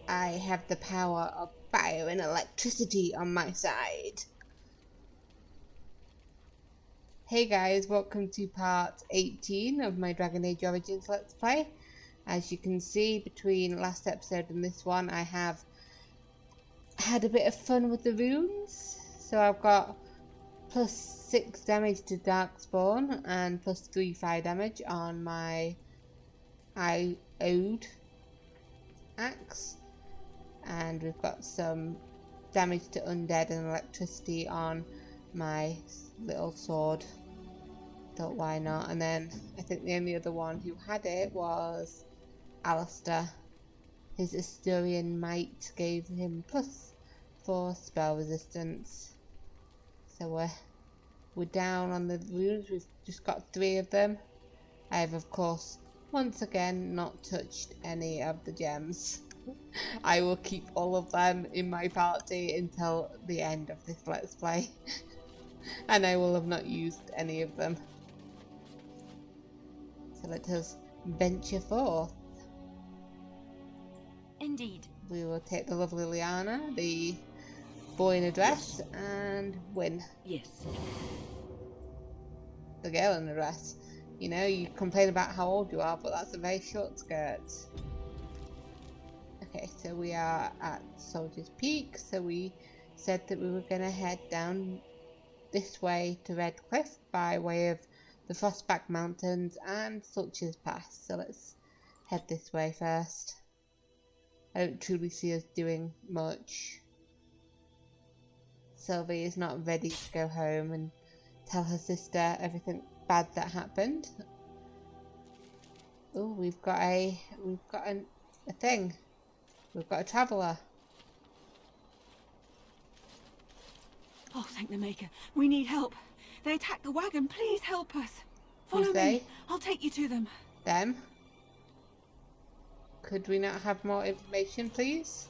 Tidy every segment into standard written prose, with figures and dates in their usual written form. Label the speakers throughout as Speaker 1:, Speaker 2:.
Speaker 1: I have the power of fire and electricity on my side. Hey guys, welcome to part 18 of my Dragon Age Origins Let's Play. As you can see, between last episode and this one, I have had a bit of fun with the runes. So I've got plus 6 damage to Darkspawn and plus 3 fire damage on my Ode axe. And we've got some damage to undead and electricity on my little sword. Thought why not? And then I think the only other one who had it was Alistair. His Asturian might gave him plus 4 spell resistance. So we're down on the runes. We've just got 3 of them. I have, of course, once again not touched any of the gems. I will keep all of them in my party until the end of this Let's Play. And I will have not used any of them. So let us venture forth.
Speaker 2: Indeed.
Speaker 1: We will take the lovely Liana, the boy in a dress, and win.
Speaker 2: Yes.
Speaker 1: The girl in a dress. You know, you complain about how old you are, but that's a very short skirt. Okay, so we are at Soldier's Peak, so we said that we were going to head down this way to Redcliffe by way of the Frostback Mountains and Sulcher's Pass. So let's head this way first. I don't truly see us doing much. Sylvie is not ready to go home and tell her sister everything bad that happened. Oh, we've got a thing. We've got a traveller.
Speaker 2: Oh, thank the Maker. We need help. They attacked the wagon. Please help us. Follow
Speaker 1: Who's
Speaker 2: me.
Speaker 1: they?
Speaker 2: I'll take you to them.
Speaker 1: Them? Could we not have more information, please?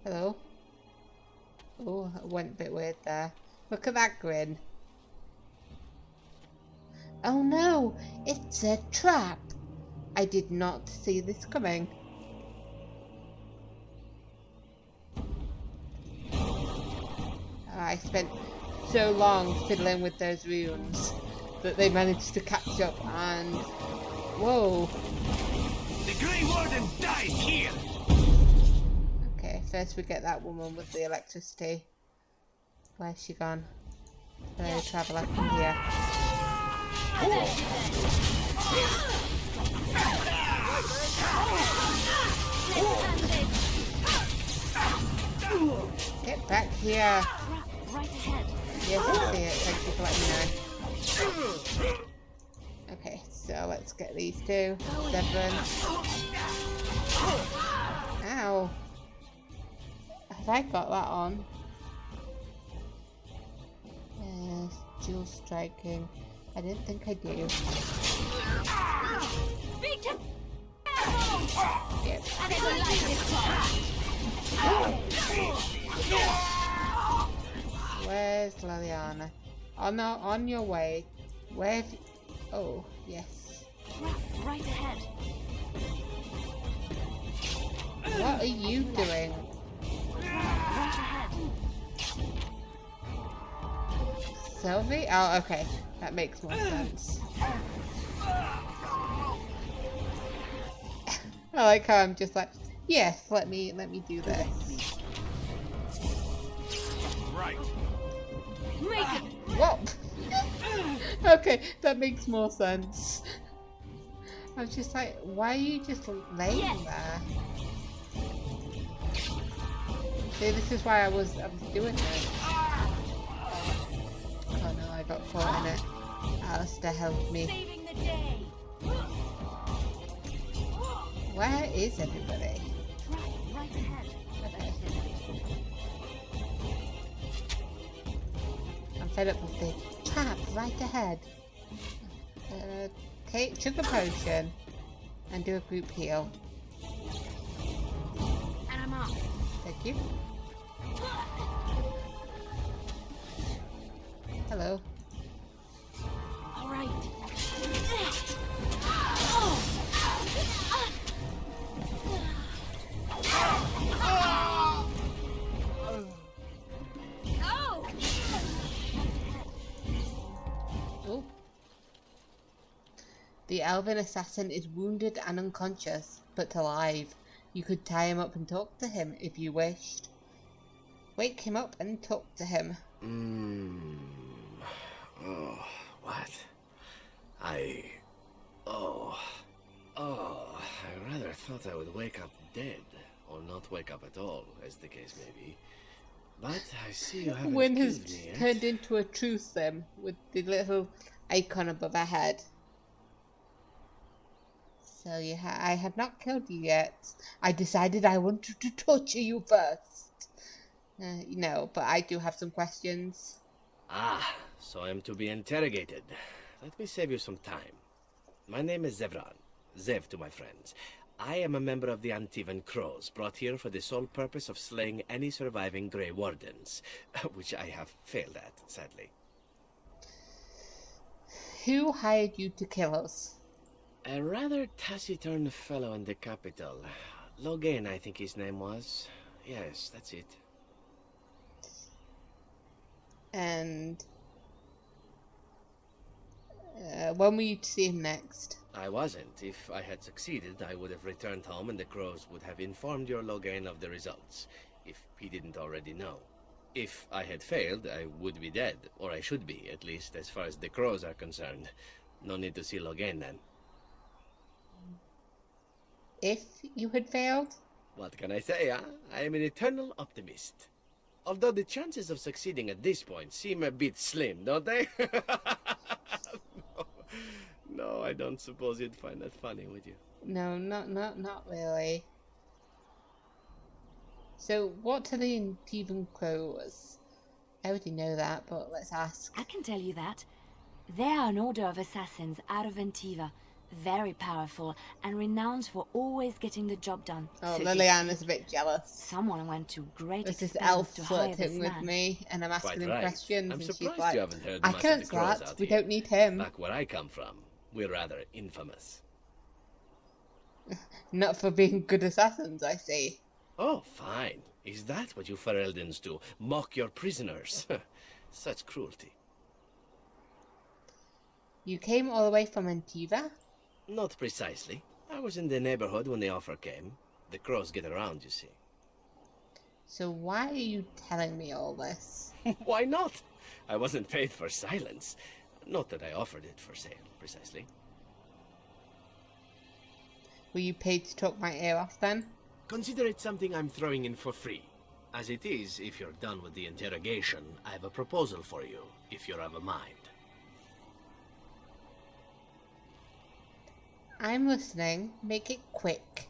Speaker 1: Hello? Oh, it went a bit weird there. Look at that grin. Oh no! It's a trap! I did not see this coming. I spent so long fiddling with those runes that they managed to catch up and... Whoa!
Speaker 3: The Grey Warden dies here!
Speaker 1: Okay, first we get that woman with the electricity. Where's she gone? Hello, traveller, come here. Get back here!
Speaker 2: Right ahead.
Speaker 1: Yes, I see it. Thank you for letting me know. Okay, so let's get these 2. 7. Ow! Have I got that on? Yes, dual striking. I didn't think I do.
Speaker 2: Be careful!
Speaker 1: Yep.
Speaker 2: And it will like this time.
Speaker 1: Where's Liliana? Oh no, on your way. Where? Oh, yes.
Speaker 2: Right ahead.
Speaker 1: What are you doing?
Speaker 2: Right ahead.
Speaker 1: Sylvie? Oh, okay. That makes more sense. I like how I'm just like, yes, let me do this.
Speaker 3: Right.
Speaker 2: Make it.
Speaker 1: Whoa! Okay, that makes more sense. I was just like, why are you just laying there? See, this is why I was doing it. Oh no, I got caught in it. Alistair helped me.
Speaker 2: Saving the day.
Speaker 1: Where is everybody?
Speaker 2: Right ahead.
Speaker 1: Okay. I'm fed up with the trap right ahead. Okay, sugar potion. And do a group heal.
Speaker 2: And I'm off.
Speaker 1: Thank you. Hello. The elven assassin is wounded and unconscious, but alive. You could tie him up and talk to him if you wished. Wake him up and talk to him.
Speaker 4: Oh, what? I rather thought I would wake up dead, or not wake up at all, as the case may be. But I see you haven't
Speaker 1: Wynn
Speaker 4: killed
Speaker 1: has
Speaker 4: me yet.
Speaker 1: turned into a true sim with the little icon above her head. So I have not killed you yet. I decided I wanted to torture you first. No, but I do have some questions.
Speaker 4: Ah, so I'm to be interrogated. Let me save you some time. My name is Zevran. Zev to my friends. I am a member of the Antivan Crows, brought here for the sole purpose of slaying any surviving Grey Wardens, which I have failed at, sadly.
Speaker 1: Who hired you to kill us?
Speaker 4: A rather taciturn fellow in the capital. Logain, I think his name was. Yes, that's it.
Speaker 1: And when were you to see him next?
Speaker 4: I wasn't. If I had succeeded, I would have returned home and the Crows would have informed your Logain of the results, if he didn't already know. If I had failed, I would be dead, or I should be, at least as far as the Crows are concerned. No need to see Logain then.
Speaker 1: If you had failed?
Speaker 4: What can I say, huh? I am an eternal optimist. Although the chances of succeeding at this point seem a bit slim, don't they? No, I don't suppose you'd find that funny, would you?
Speaker 1: No, not really. So, what are the Antivan Crows? I already know that, but let's ask.
Speaker 5: I can tell you that. They are an order of assassins out of Antiva. Very powerful and renowned for always getting the job done.
Speaker 1: Oh,
Speaker 5: So
Speaker 1: Liliana's a bit jealous.
Speaker 5: someone went to great
Speaker 1: This is
Speaker 5: expense
Speaker 1: elf
Speaker 5: to hire this
Speaker 1: flirting with
Speaker 5: man.
Speaker 1: me, and I'm asking
Speaker 4: Quite
Speaker 1: him
Speaker 4: right.
Speaker 1: questions,
Speaker 4: I'm
Speaker 1: and she's
Speaker 4: surprised
Speaker 1: like,
Speaker 4: you haven't heard
Speaker 1: I
Speaker 4: much of
Speaker 1: can't
Speaker 4: the Crows
Speaker 1: that.
Speaker 4: out
Speaker 1: We
Speaker 4: here.
Speaker 1: don't need him.
Speaker 4: Back where I come from, we're rather infamous.
Speaker 1: Not for being good assassins, I see.
Speaker 4: Oh, fine. Is that what you Fereldens do? Mock your prisoners? Such cruelty.
Speaker 1: You came all the way from Antiva?
Speaker 4: Not precisely. I was in the neighborhood when the offer came. The Crows get around, you see.
Speaker 1: So why are you telling me all this?
Speaker 4: Why not? I wasn't paid for silence. Not that I offered it for sale, precisely.
Speaker 1: Were you paid to talk my ear off then?
Speaker 4: Consider it something I'm throwing in for free. As it is, if you're done with the interrogation, I have a proposal for you, if you're of a mind.
Speaker 1: I'm listening. Make it quick.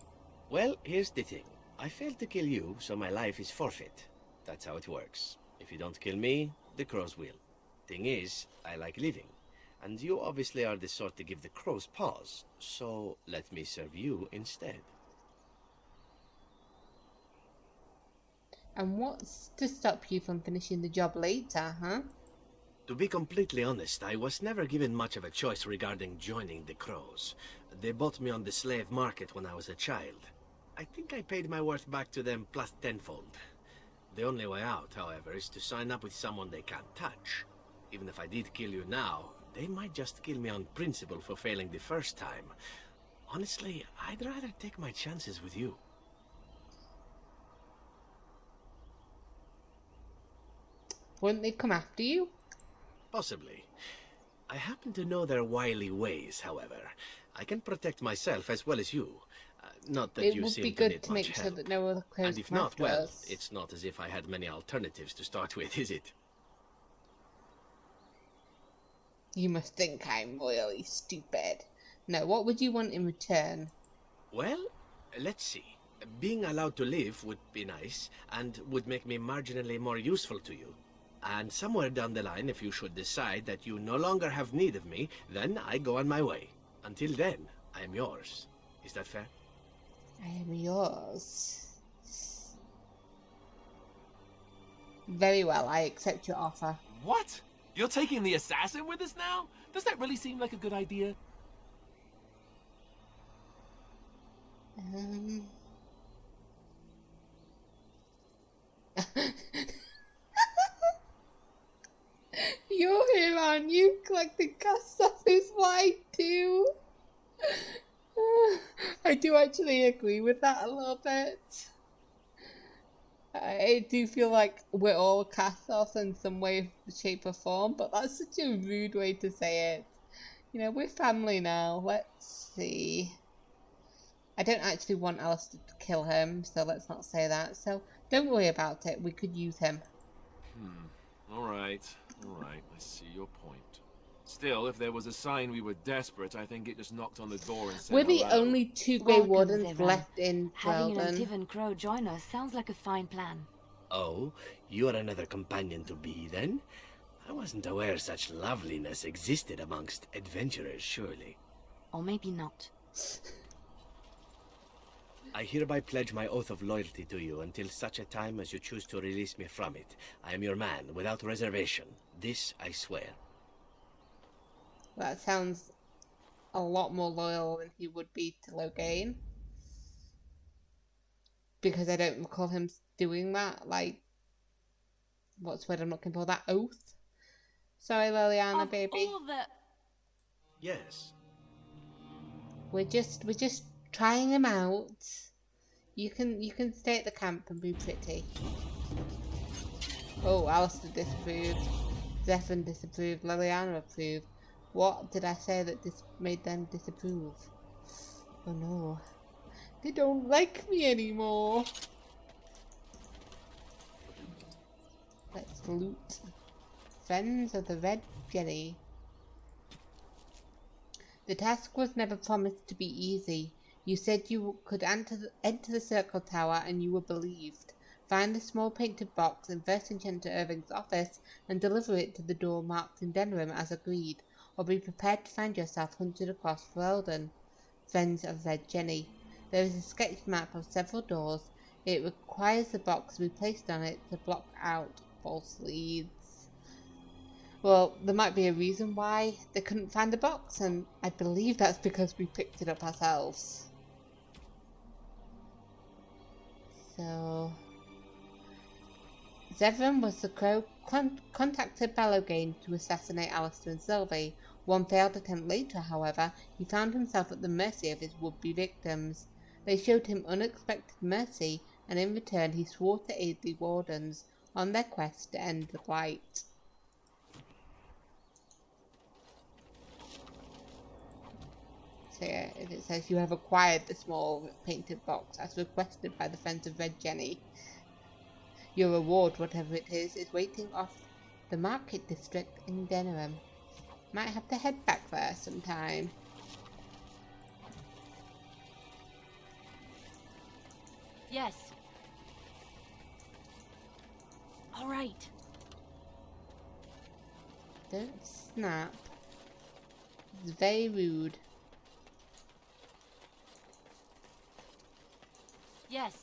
Speaker 4: Well, here's the thing. I failed to kill you, so my life is forfeit. That's how it works. If you don't kill me, the Crows will. Thing is, I like living. And you obviously are the sort to give the Crows pause, so let me serve you instead.
Speaker 1: And what's to stop you from finishing the job later, huh?
Speaker 4: To be completely honest, I was never given much of a choice regarding joining the Crows. They bought me on the slave market when I was a child. I think I paid my worth back to them plus tenfold. The only way out, however, is to sign up with someone they can't touch. Even if I did kill you now, they might just kill me on principle for failing the first time. Honestly, I'd rather take my chances with you.
Speaker 1: Wouldn't they come after you?
Speaker 4: Possibly. I happen to know their wily ways, however. I can protect myself as well as you. Not that
Speaker 1: It
Speaker 4: you
Speaker 1: would
Speaker 4: seem
Speaker 1: be
Speaker 4: to
Speaker 1: good
Speaker 4: need
Speaker 1: to
Speaker 4: much
Speaker 1: make sure
Speaker 4: help.
Speaker 1: that no other crows
Speaker 4: And if
Speaker 1: come
Speaker 4: not,
Speaker 1: after
Speaker 4: well,
Speaker 1: us.
Speaker 4: it's not as if I had many alternatives to start with, is it?
Speaker 1: You must think I'm really stupid. No, what would you want in return?
Speaker 4: Well, let's see. Being allowed to live would be nice, and would make me marginally more useful to you. And somewhere down the line, if you should decide that you no longer have need of me, then I go on my way. Until then, I am yours. Is that fair?
Speaker 1: I am yours. Very well, I accept your offer.
Speaker 3: What? You're taking the assassin with us now? Does that really seem like a good idea?
Speaker 1: You're here, aren't you? Collecting casts off his wife too. I do actually agree with that a little bit. I do feel like we're all cast-offs in some way, shape or form, but that's such a rude way to say it. You know, we're family now. Let's see. I don't actually want Alistair to kill him, so let's not say that. So don't worry about it. We could use him.
Speaker 3: Alright, I see your point. Still, if there was a sign we were desperate, I think it just knocked on the door and said
Speaker 1: We're the
Speaker 3: hello.
Speaker 1: only two Grey
Speaker 5: Welcome,
Speaker 1: Wardens
Speaker 5: Zevran.
Speaker 1: left in
Speaker 5: Having an
Speaker 1: Ferelden.
Speaker 5: Antivan crow join us sounds like a fine plan.
Speaker 4: Oh, you are another companion to be, then? I wasn't aware such loveliness existed amongst adventurers, surely.
Speaker 5: Or maybe not.
Speaker 4: I hereby pledge my oath of loyalty to you until such a time as you choose to release me from it. I am your man, without reservation. This I swear.
Speaker 1: That sounds a lot more loyal than he would be to Loghain. Because I don't recall him doing that. Like, what's the word I'm looking for? That oath? Sorry, Liliana, baby.
Speaker 5: All the...
Speaker 4: Yes.
Speaker 1: We're just trying him out. You can stay at the camp and be pretty. Oh, Alistair disapproved. Zephyr disapproved. Liliana approved. What did I say that made them disapprove? Oh no. They don't like me anymore. Let's loot. Friends of the Red Jenny. The task was never promised to be easy. You said you could enter the Circle Tower and you were believed. Find the small painted box in First Enchanted Irving's office and deliver it to the door marked in Denham as agreed, or be prepared to find yourself hunted across Ferelden. Friends of Red Jenny. There is a sketch map of several doors. It requires the box to be placed on it to block out false leads. Well, there might be a reason why they couldn't find the box, and I believe that's because we picked it up ourselves. So... Zevran was the crow contacted by Loghain to assassinate Alistair and Syvli. One failed attempt later, however, he found himself at the mercy of his would-be victims. They showed him unexpected mercy, and in return he swore to aid the Wardens on their quest to end the Blight. So yeah, it says you have acquired the small painted box as requested by the Friends of Red Jenny. Your reward, whatever it is waiting off the market district in Denham. Might have to head back there sometime.
Speaker 5: Yes. All right.
Speaker 1: Don't snap. It's very rude.
Speaker 5: Yes.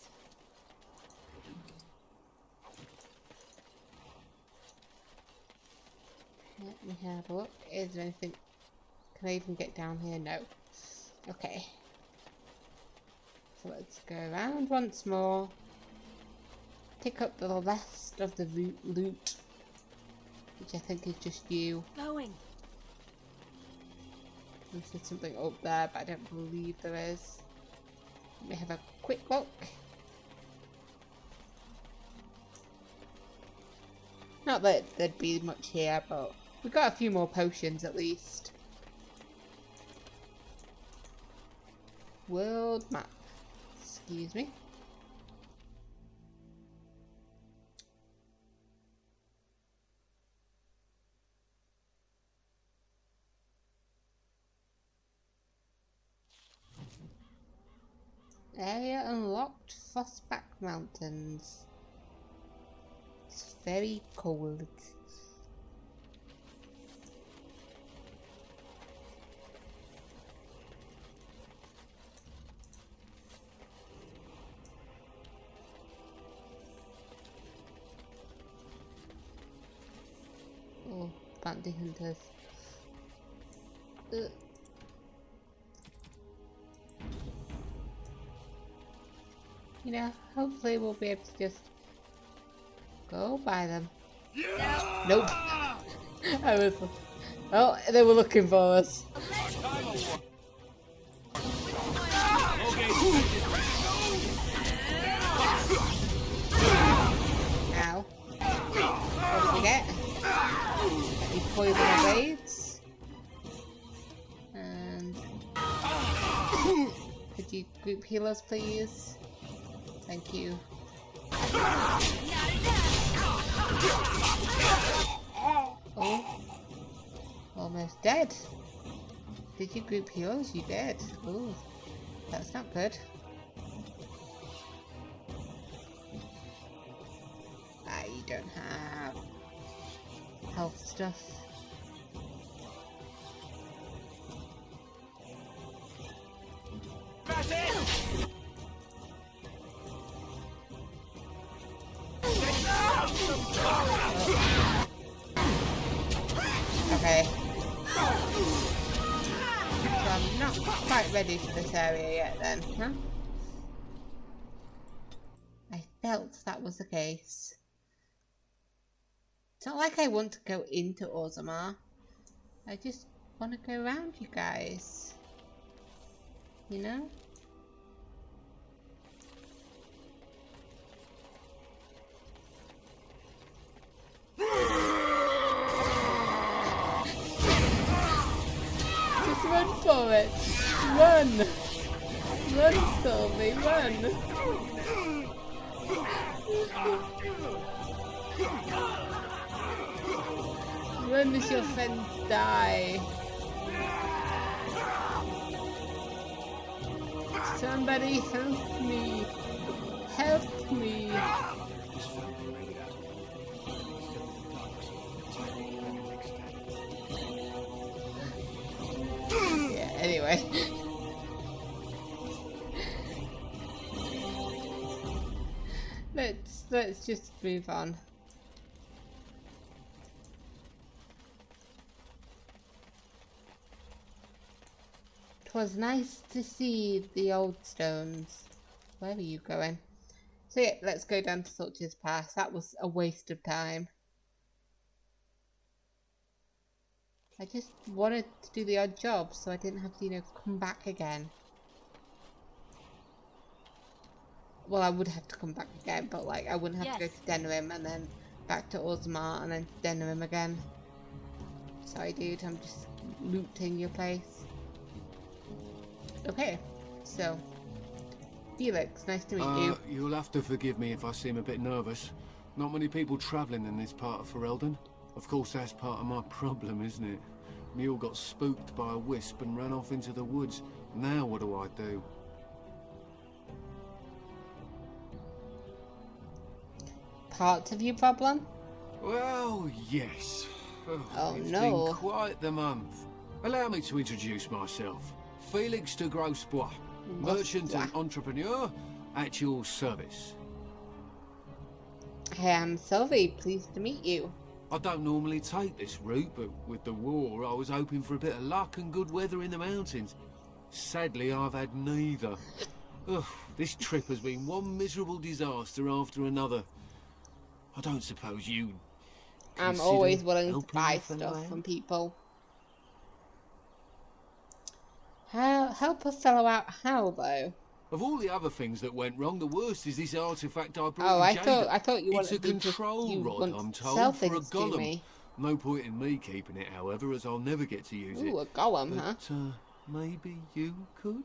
Speaker 1: Let me have a look. Is there anything? Can I even get down here? No. Okay. So let's go around once more. Pick up the rest of the loot, which I think is just you.
Speaker 5: Going.
Speaker 1: There's something up there, but I don't believe there is. Let me have a quick look. Not that there'd be much here, but we got a few more potions at least. World map. Excuse me. Area unlocked. Frostback Mountains. It's very cold. Oh, bounty hunters. You know, hopefully we'll be able to just go by them. Yeah! Nope. I was. Oh, they were looking for us. poison blades. And could you group heal us, please? Thank you. Oh, almost dead. Did you group heals? You did. Ooh, that's not good. You don't have health stuff. Okay. So I'm not quite ready for this area yet then, huh? I felt that was the case. It's not like I want to go into Orzammar. I just want to go around you guys. You know? Just run for it! Run! Run, Syvli, run! Run as your friends die. Somebody help me. Help me. Yeah, anyway. Let's just move on. 'Twas nice to see the old stones. Where are you going? So yeah, let's go down to Sulch's Pass. That was a waste of time. I just wanted to do the odd job so I didn't have to, you know, come back again. Well, I would have to come back again, but like I wouldn't have to go to Denerim and then back to Orzammar and then Denerim again. Sorry dude, I'm just looting your place. Okay, so Felix, nice to meet you.
Speaker 6: You'll have to forgive me if I seem a bit nervous. Not many people travelling in this part of Ferelden. Of course, that's part of my problem, isn't it? Mule got spooked by a wisp and ran off into the woods. Now what do I do?
Speaker 1: Part of your problem?
Speaker 6: Well, yes.
Speaker 1: Oh
Speaker 6: It's
Speaker 1: no.
Speaker 6: been quite the month. Allow me to introduce myself. Felix de Grosbois, merchant and entrepreneur at your service.
Speaker 1: I am Syvli, pleased to meet you.
Speaker 6: I don't normally take this route, but with the war, I was hoping for a bit of luck and good weather in the mountains. Sadly, I've had neither. Ugh, this trip has been one miserable disaster after another. I don't suppose you...
Speaker 1: I'm always willing to
Speaker 6: helping
Speaker 1: buy
Speaker 6: a fellow
Speaker 1: stuff
Speaker 6: out?
Speaker 1: from people. Help a fellow out how, though?
Speaker 6: Of all the other things that went wrong, the worst is this artifact I brought
Speaker 1: Oh,
Speaker 6: in
Speaker 1: I
Speaker 6: Jada.
Speaker 1: thought you
Speaker 6: It's a
Speaker 1: wanted me to
Speaker 6: control
Speaker 1: you
Speaker 6: rod,
Speaker 1: want
Speaker 6: I'm
Speaker 1: to
Speaker 6: told,
Speaker 1: sell
Speaker 6: for a
Speaker 1: things to
Speaker 6: golem.
Speaker 1: me.
Speaker 6: No point in me keeping it, however, as I'll never get to use it.
Speaker 1: Ooh, a golem,
Speaker 6: But,
Speaker 1: huh?
Speaker 6: maybe you could?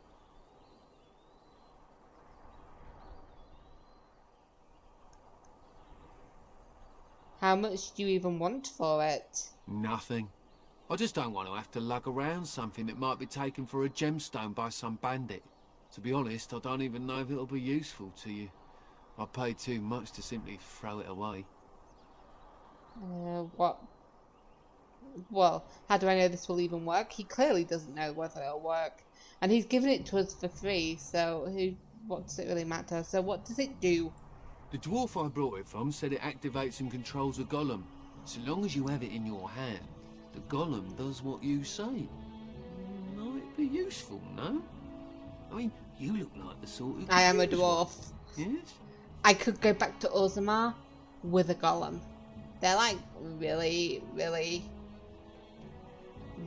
Speaker 1: How much do you even want for it?
Speaker 6: Nothing. I just don't want to have to lug around something that might be taken for a gemstone by some bandit. To be honest, I don't even know if it'll be useful to you. I paid too much to simply throw it away.
Speaker 1: What? Well, how do I know this will even work? He clearly doesn't know whether it'll work. And he's given it to us for free, so what does it really matter? So what does it do?
Speaker 6: The dwarf I brought it from said it activates and controls a golem. So long as you have it in your hand, the golem does what you say. Might be useful, no? I mean, you look like the sort who could
Speaker 1: I am a
Speaker 6: use one.
Speaker 1: dwarf.
Speaker 6: Yes?
Speaker 1: I could go back to Orzammar with a golem. They're like really, really,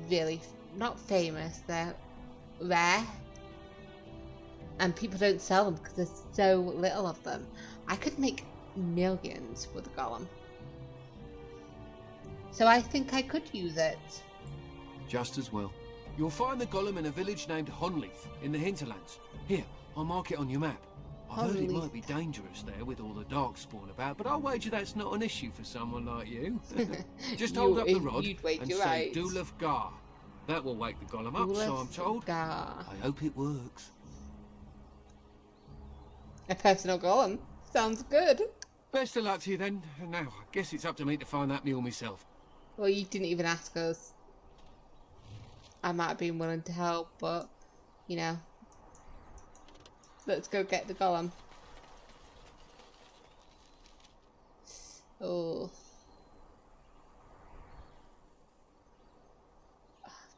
Speaker 1: really not famous. They're rare. And people don't sell them because there's so little of them. I could make millions with a golem. So I think I could use it.
Speaker 6: Just as well. You'll find the golem in a village named Honnleath in the hinterlands. Here, I'll mark it on your map. I've heard it
Speaker 1: Honnleath.
Speaker 6: might be dangerous there with all the darkspawn about, but I'll wager that's not an issue for someone like you. Just hold up the rod
Speaker 1: You'd wager
Speaker 6: and say
Speaker 1: right.
Speaker 6: Dulaf Gar. That will wake the golem up, so I'm told.
Speaker 1: Gar.
Speaker 6: I hope it works.
Speaker 1: A personal golem. Sounds good.
Speaker 6: Best of luck to you then. Now, I guess it's up to me to find that mule myself.
Speaker 1: Well, you didn't even ask us. I might have been willing to help, but, you know. Let's go get the golem. Oh.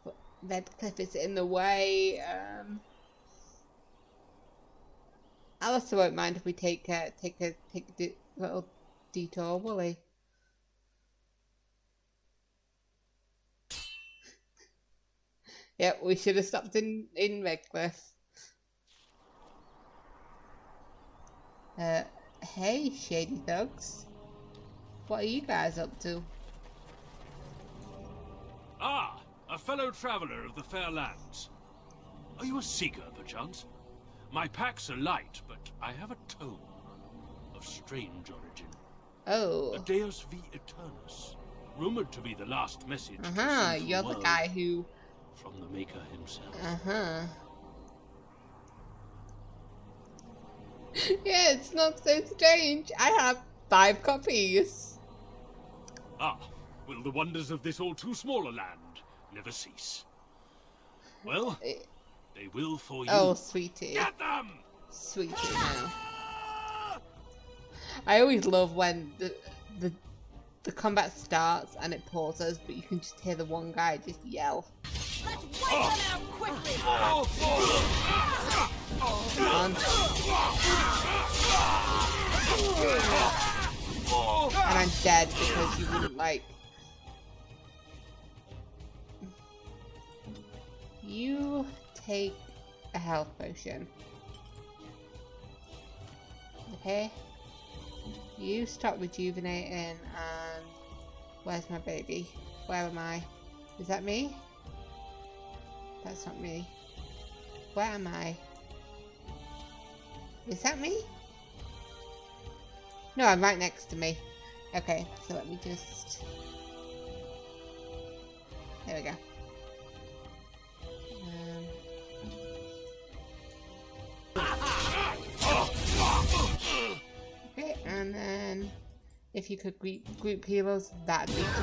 Speaker 1: But Redcliffe is in the way. Alistair won't mind if we take a little detour, will he? Yep, we should have stopped in Redcliffe. Hey, shady thugs. What are you guys up to?
Speaker 7: Ah, a fellow traveller of the fair lands. Are you a seeker, perchance? My packs are light, but I have a tome of strange origin.
Speaker 1: Oh.
Speaker 7: A Deus V Eternus, rumoured to be the last message to
Speaker 1: Uh-huh,
Speaker 7: sinful
Speaker 1: you're the
Speaker 7: world
Speaker 1: guy who...
Speaker 7: from the Maker himself.
Speaker 1: Uh-huh. Yeah, it's not so strange. I have 5 copies.
Speaker 7: Ah, will the wonders of this all too small a land never cease? Well, they will for you.
Speaker 1: Oh, sweetie.
Speaker 7: Get them!
Speaker 1: Sweetie, no. I always love when the combat starts and it pauses, but you can just hear the one guy just yell.
Speaker 2: Let's wipe them out quickly!
Speaker 1: Come on. And I'm dead because you wouldn't like... You take a health potion. Okay. You stop rejuvenating and... Where's my baby? Where am I? Is that me? That's not me. Where am I? Is that me? No, I'm right next to me. Okay, so let me just... There we go. Okay, and then... If you could group heroes, that'd be 12.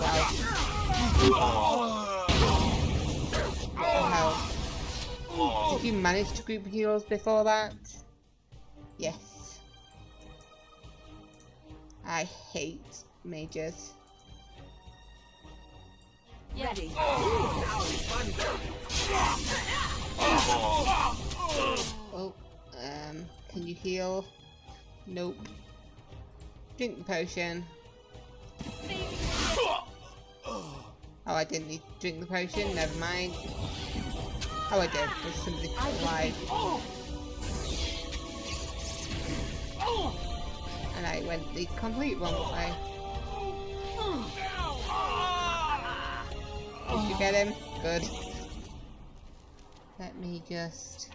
Speaker 1: What the hell? Did you manage to group heroes before that? Yes. I hate mages.
Speaker 2: Ready.
Speaker 1: Oh, can you heal? Nope. Drink the potion. Oh, I didn't need to drink the potion, never mind. Oh, I did. There's somebody alive. And I went the complete wrong way. Did you get him? Good. Let me just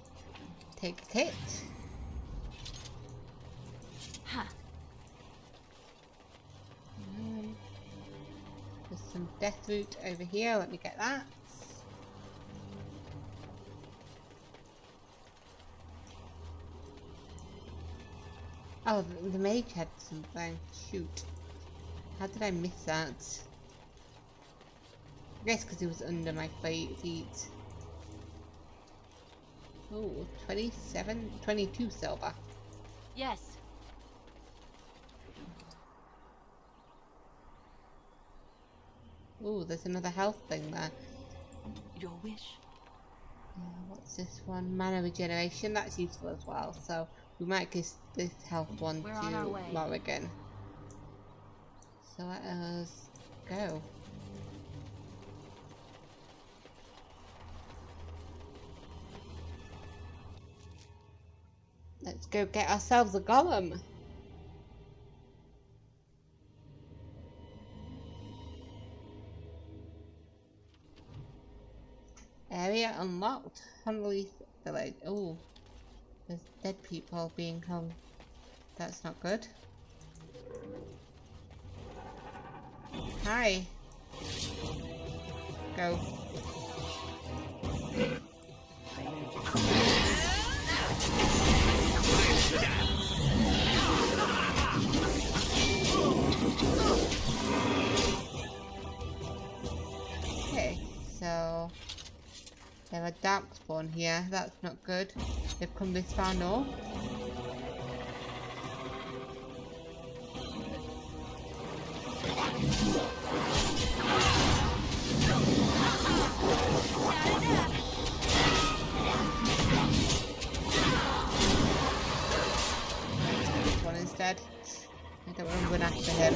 Speaker 1: take a hit. There's some death root over here. Let me get that. Oh, the mage had something. Shoot. How did I miss that? I guess because it was under my feet. Oh, 22 silver.
Speaker 5: Yes.
Speaker 1: Oh, there's another health thing there.
Speaker 2: Your wish.
Speaker 1: What's this one? Mana regeneration. That's useful as well. So we might give this health one
Speaker 5: We're on our
Speaker 1: to
Speaker 5: way.
Speaker 1: Morrigan. So let us go. Let's go get ourselves a golem. Area unlocked. Honnleath village. Oh, there's dead people being hung. That's not good. Hi. Go. Okay, so they have a dark spawn here. That's not good. They've come this far north. This one instead. I don't want to run after him.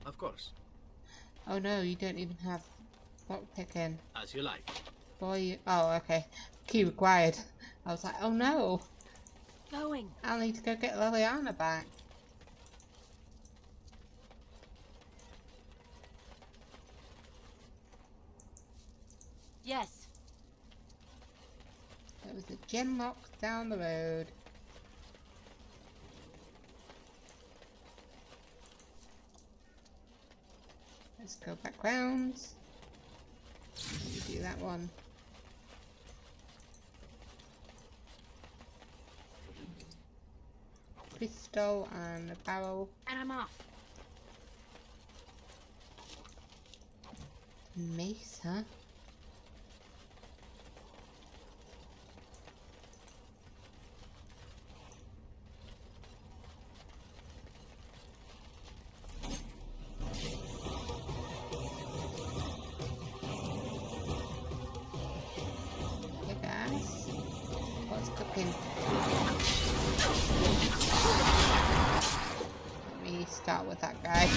Speaker 4: Of course.
Speaker 1: Oh no, you don't even have lock picking.
Speaker 4: As you like.
Speaker 1: Boy, oh okay. Key required. I was like, oh no.
Speaker 5: Going.
Speaker 1: I'll need to go get Liliana back.
Speaker 5: Yes.
Speaker 1: There was a gem lock down the road. Let's go back round. Do that one. Crystal and a barrel.
Speaker 5: And I'm off.
Speaker 1: Mace, huh? Hey guys, what's cooking? Let me start with that guy.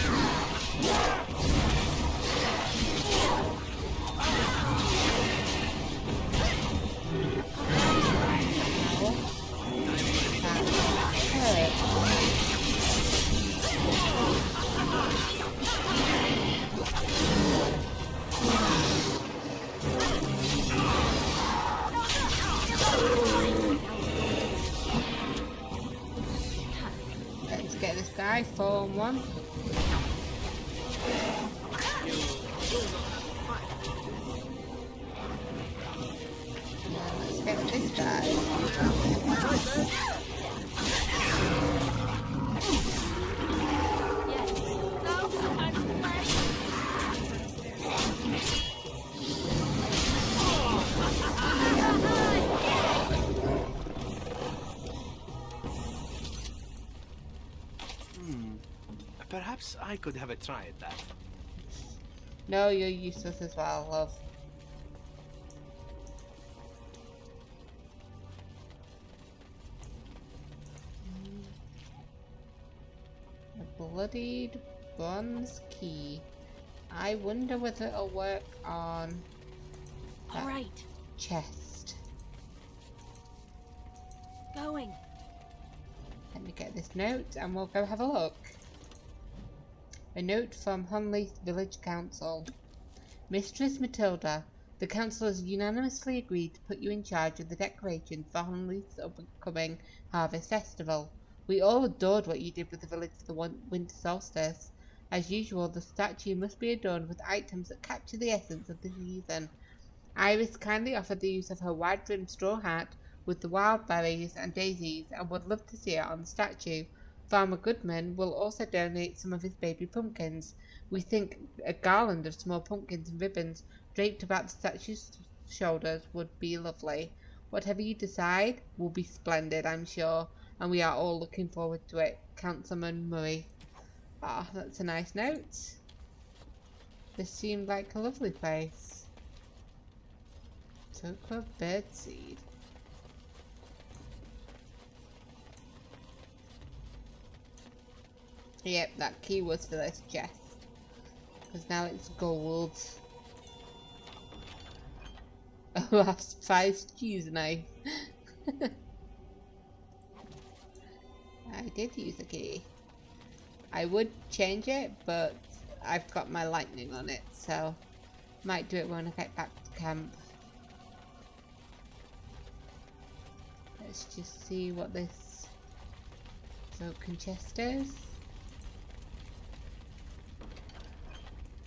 Speaker 1: Let's get this guy, form one. Now let's get this guy.
Speaker 4: Perhaps I could have a try at that.
Speaker 1: No, you're useless as well, love. A bloodied bronze key. I wonder whether it'll work on that
Speaker 5: All right.
Speaker 1: chest.
Speaker 5: Going.
Speaker 1: Let me get this note and we'll go have a look. A note from Honnleath Village Council. Mistress Matilda, the council has unanimously agreed to put you in charge of the decoration for Honnleath's upcoming Harvest Festival. We all adored what you did with the village for the winter solstice. As usual, the statue must be adorned with items that capture the essence of the season. Iris kindly offered the use of her wide-brimmed straw hat with the wild berries and daisies and would love to see it on the statue. Farmer Goodman will also donate some of his baby pumpkins. We think a garland of small pumpkins and ribbons draped about the statue's shoulders would be lovely. Whatever you decide will be splendid, I'm sure, and we are all looking forward to it. Councilman Murray. Ah, that's a nice note. This seemed like a lovely place. Circle of birdseed. Yep, that key was for this chest. Because now it's gold. Oh, a spice cheese knife. I did use a key. I would change it, but I've got my lightning on it, so might do it when I get back to camp. Let's just see what this broken chest is.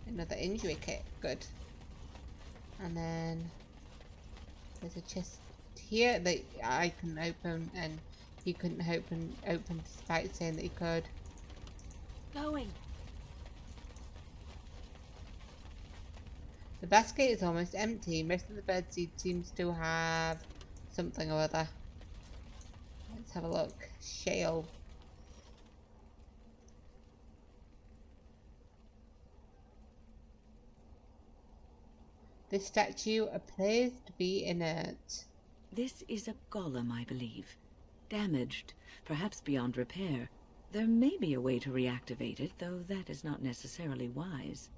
Speaker 1: Another injury kit, good. And then there's a chest here that I can open, and he couldn't open despite saying that he could.
Speaker 5: Going.
Speaker 1: The basket is almost empty. Most of the birdseed seems to have something or other. Let's have a look. Shale. This statue appears to be inert.
Speaker 2: This is a golem, I believe. Damaged, perhaps beyond repair. There may be a way to reactivate it, though that is not necessarily wise.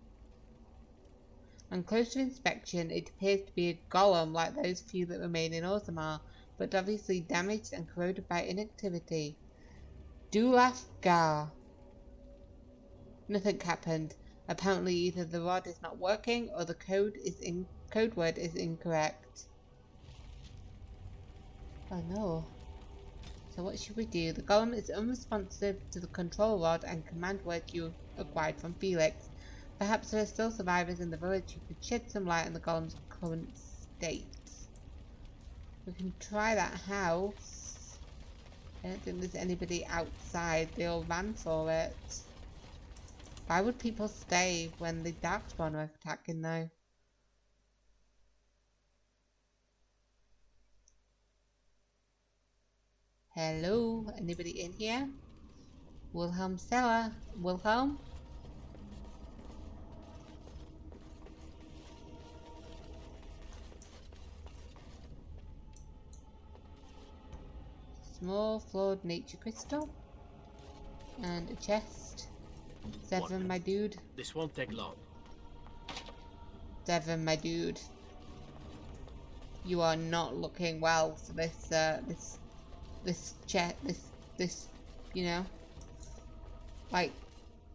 Speaker 1: On closer inspection, it appears to be a golem like those few that remain in Orzammar, but obviously damaged and corroded by inactivity. Dulafgar. Nothing happened. Apparently either the rod is not working or the code word is incorrect. Oh no. So what should we do? The golem is unresponsive to the control rod and command word you acquired from Felix. Perhaps there are still survivors in the village who could shed some light on the golem's current state. We can try that house. I don't think there's anybody outside. They all ran for it. Why would people stay when the Darkspawn are attacking though? Hello? Anybody in here? Wilhelm Cellar? Wilhelm? Small flawed nature crystal. And a chest. Seven, my dude.
Speaker 4: This won't take long.
Speaker 1: Seven, my dude. You are not looking well for this, you know. Like,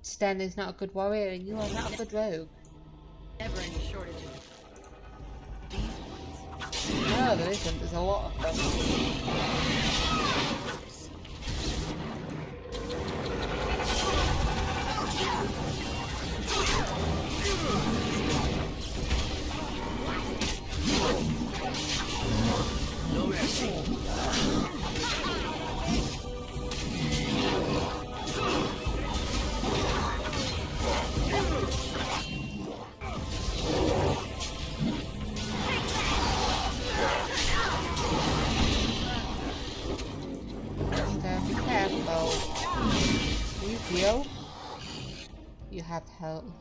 Speaker 1: Sten is not a good warrior and you are not a good rogue.
Speaker 2: Never any shortage of
Speaker 1: No, there isn't. There's a lot of them.
Speaker 4: No mercy.
Speaker 1: Be careful. Can you heal? You have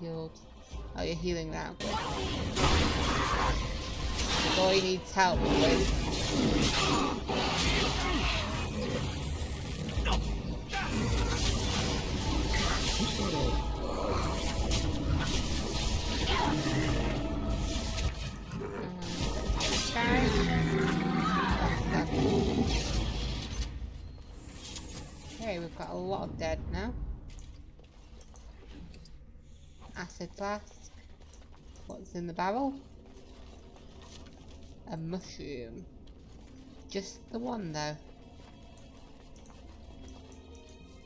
Speaker 1: healed. Oh, you're healing now. Good. The boy needs help, please. Okay, we've got a lot of dead now. Acid flask. What's in the barrel? A mushroom. Just the one though.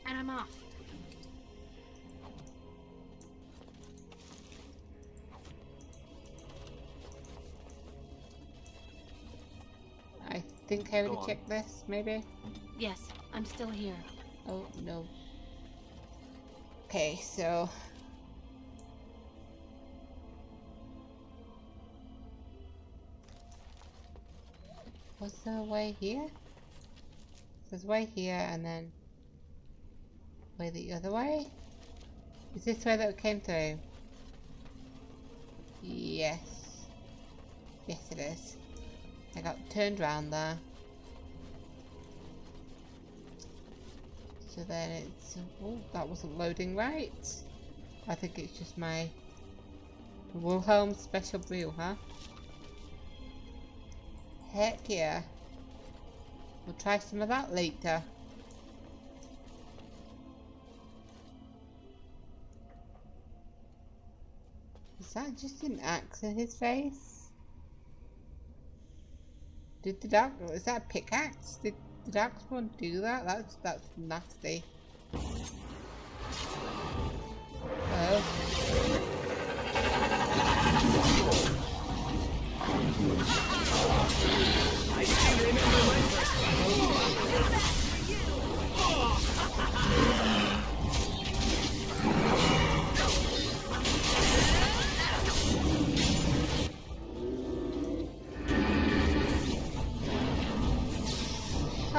Speaker 5: And I'm off.
Speaker 1: I think I would check this, maybe?
Speaker 5: Yes, I'm still here.
Speaker 1: Oh, no. Okay, so... Was there a way here? There's a way here and then way the other way? Is this where that came through? Yes. Yes it is. I got turned around there. So then it's... Oh, that wasn't loading right. I think it's just my Wilhelm special brew, huh? Heck yeah. We'll try some of that later. Is that just an axe in his face? Did the dark... Is that a pickaxe? Did the darkspawn do that? That's nasty. Hello?
Speaker 4: I still remember my first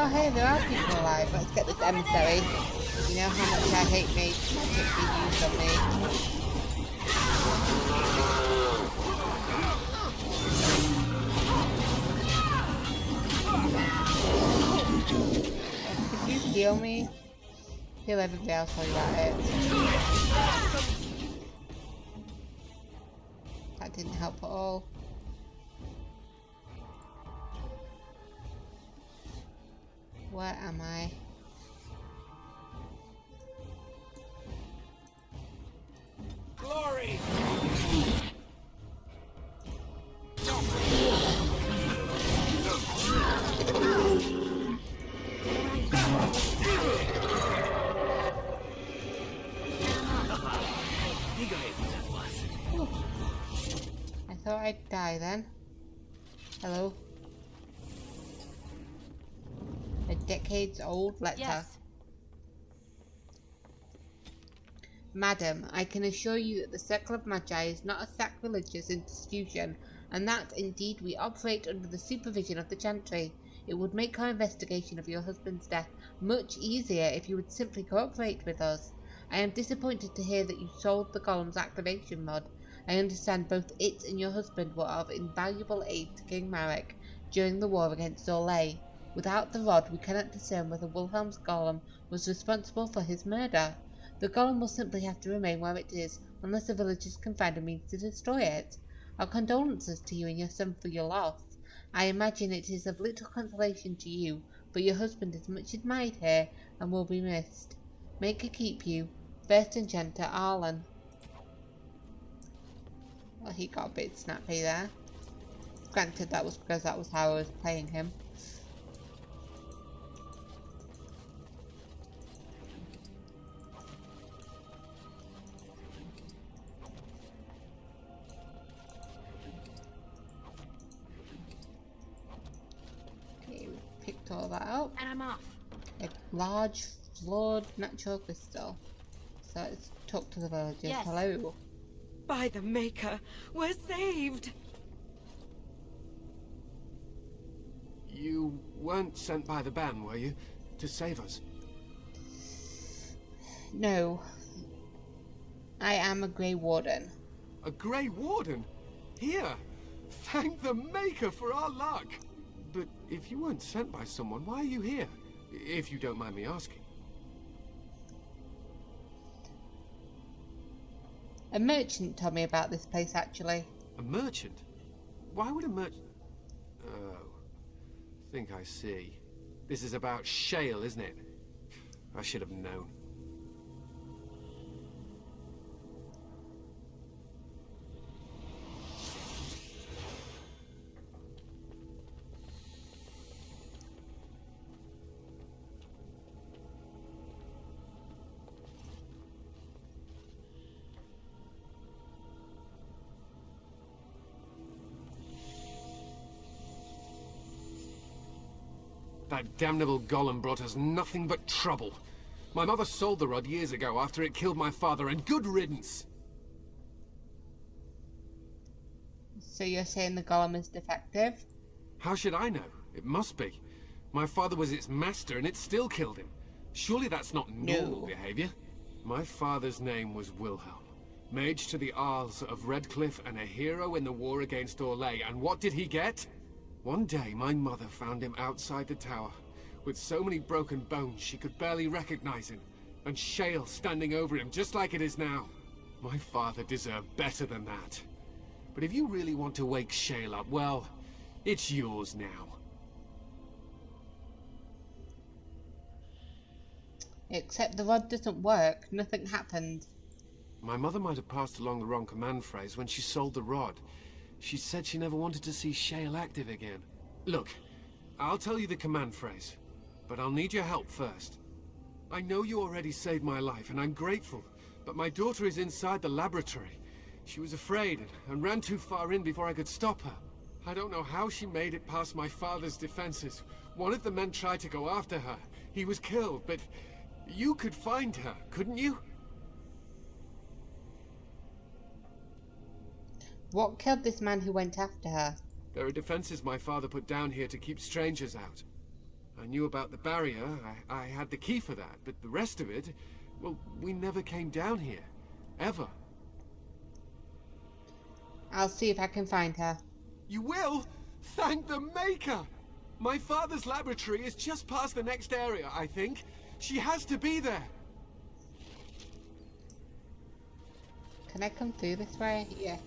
Speaker 1: Oh hey, there are people alive. Let's get this emissary. You know how much I hate magic being used on me. Could you heal me? Heal everybody else while you're at it. That didn't help at all. Where am I?
Speaker 4: glory!
Speaker 1: I thought I'd die then. Hello? A decades-old letter.
Speaker 5: Yes.
Speaker 1: Madam, I can assure you that the Circle of Magi is not a sacrilegious institution, and that, indeed, we operate under the supervision of the Chantry. It would make our investigation of your husband's death much easier if you would simply cooperate with us. I am disappointed to hear that you sold the Golem's activation mod. I understand both it and your husband were of invaluable aid to King Marek during the war against Zorlay. Without the rod, we cannot discern whether Wilhelm's golem was responsible for his murder. The golem will simply have to remain where it is, unless the villagers can find a means to destroy it. Our condolences to you and your son for your loss. I imagine it is of little consolation to you, but your husband is much admired here, and will be missed. May God keep you. First Enchanter, Arlen. Well, he got a bit snappy there. Granted, that was because that was how I was playing him. Picked all that up.
Speaker 5: And I'm off.
Speaker 1: A large, flawed natural crystal. So let's talk to the villagers.
Speaker 5: Yes.
Speaker 1: Hello.
Speaker 2: By the Maker, we're saved!
Speaker 6: You weren't sent by the ban, were you? To save us?
Speaker 1: No. I am a Grey Warden.
Speaker 6: A Grey Warden? Here! Thank the Maker for our luck! But if you weren't sent by someone, why are you here? If you don't mind me asking.
Speaker 1: A merchant told me about this place, actually.
Speaker 6: A merchant? Why would a merchant... Oh. Think I see. This is about shale, isn't it? I should have known. That damnable golem brought us nothing but trouble. My mother sold the rod years ago after it killed my father, and good riddance.
Speaker 1: So you're saying the golem is defective?
Speaker 6: How should I know? It must be. My father was its master and it still killed him. Surely that's not normal behavior. My father's name was Wilhelm. Mage to the Isles of Redcliffe and a hero in the war against Orlais. And what did he get? One day my mother found him outside the tower, with so many broken bones she could barely recognize him, and shale standing over him just like it is now. My father deserved better than that. But if you really want to wake Shale up, well, it's yours now.
Speaker 1: Except the rod doesn't work. Nothing happened.
Speaker 6: My mother might have passed along the wrong command phrase when she sold the rod. She said she never wanted to see Shale active again. Look, I'll tell you the command phrase, but I'll need your help first. I know you already saved my life, and I'm grateful, but my daughter is inside the laboratory. She was afraid and ran too far in before I could stop her. I don't know how she made it past my father's defenses. One of the men tried to go after her. He was killed, but you could find her, couldn't you?
Speaker 1: What killed this man who went after her?
Speaker 6: There are defenses my father put down here to keep strangers out. I knew about the barrier, I had the key for that, but the rest of it, well, we never came down here. Ever.
Speaker 1: I'll see if I can find her.
Speaker 6: You will? Thank the Maker! My father's laboratory is just past the next area, I think. She has to be there.
Speaker 1: Can I come through this way? Yes.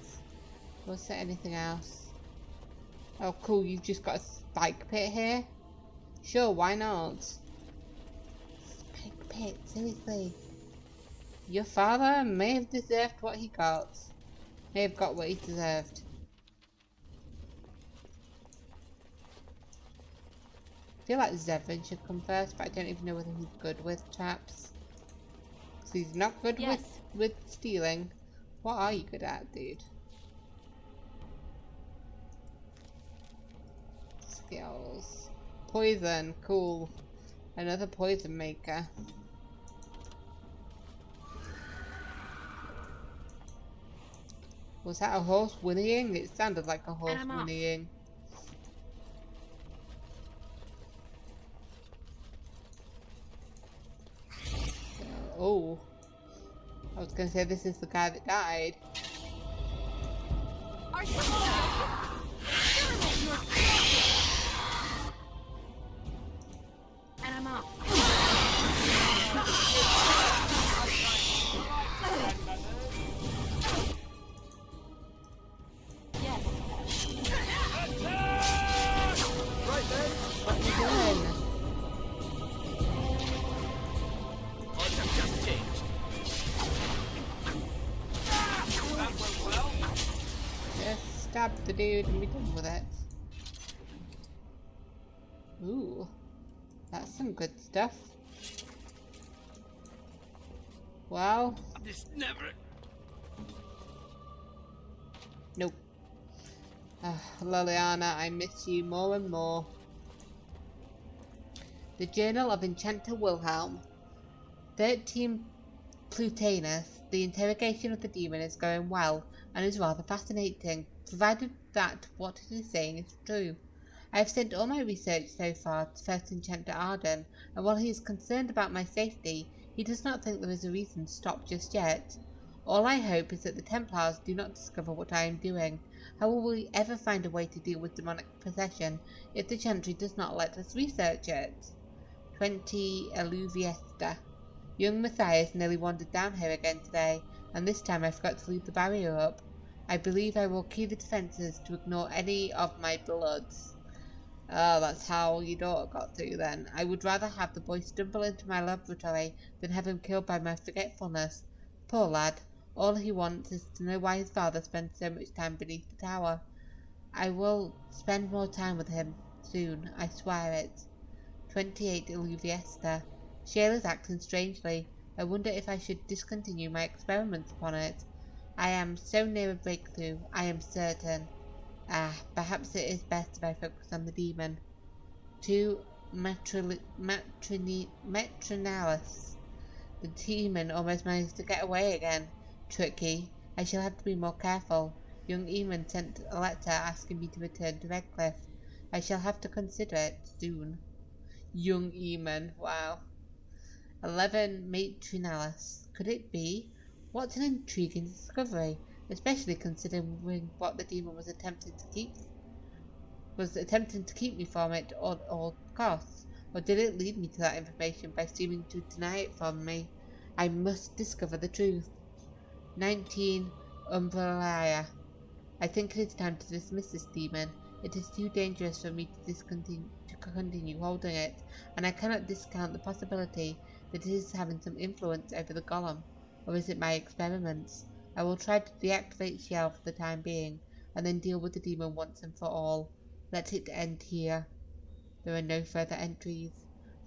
Speaker 1: Was there anything else? Oh cool, you've just got a spike pit here? Sure, why not? Spike pit, seriously. Your father may have deserved what he got. May have got what he deserved. I feel like Zevin should come first, but I don't even know whether he's good with traps. Because he's not good with stealing. What are you good at, dude? Skills. Poison, cool. Another poison maker. Was that a horse whinnying? It sounded like a horse whinnying. Oh. I was gonna say this is the guy that died.
Speaker 5: Are you and I'm off. Yes.
Speaker 6: Right then.
Speaker 1: What are you doing?
Speaker 4: Odds have just changed.
Speaker 7: That went well.
Speaker 1: Just stab the dude and be done with it. Ooh. That's some good stuff. Well.
Speaker 4: This never.
Speaker 1: Nope. Liliana, I miss you more and more. The Journal of Enchanted Wilhelm. 13 Plutanus. The interrogation of the demon is going well and is rather fascinating, provided that what it is saying is true. I have sent all my research so far to First Enchanter Arden, and while he is concerned about my safety, he does not think there is a reason to stop just yet. All I hope is that the Templars do not discover what I am doing. How will we ever find a way to deal with demonic possession if the Chantry does not let us research it? 20 Eluviesta. Young Matthias nearly wandered down here again today, and this time I forgot to leave the barrier up. I believe I will key the defences to ignore any of my bloods. Oh, that's how your daughter got through then. I would rather have the boy stumble into my laboratory than have him killed by my forgetfulness. Poor lad. All he wants is to know why his father spends so much time beneath the tower. I will spend more time with him soon, I swear it. 28 Illuviesta. Shale is acting strangely. I wonder if I should discontinue my experiments upon it. I am so near a breakthrough, I am certain. Perhaps it is best if I focus on the demon. 2 Metronalis. The demon almost managed to get away again. Tricky. I shall have to be more careful. Young Eamon sent a letter asking me to return to Redcliffe. I shall have to consider it soon. Young Eamon, wow. 11 Matrinalis. Could it be? What an intriguing discovery, especially considering what the demon was attempting to keep me from it at all costs. Or did it lead me to that information by seeming to deny it from me? I must discover the truth. 19 Umbrella. I think it is time to dismiss this demon. It is too dangerous for me to continue holding it, and I cannot discount the possibility that it is having some influence over the golem. Or is it my experiments? I will try to deactivate Shell for the time being, and then deal with the demon once and for all. Let it end here. There are no further entries.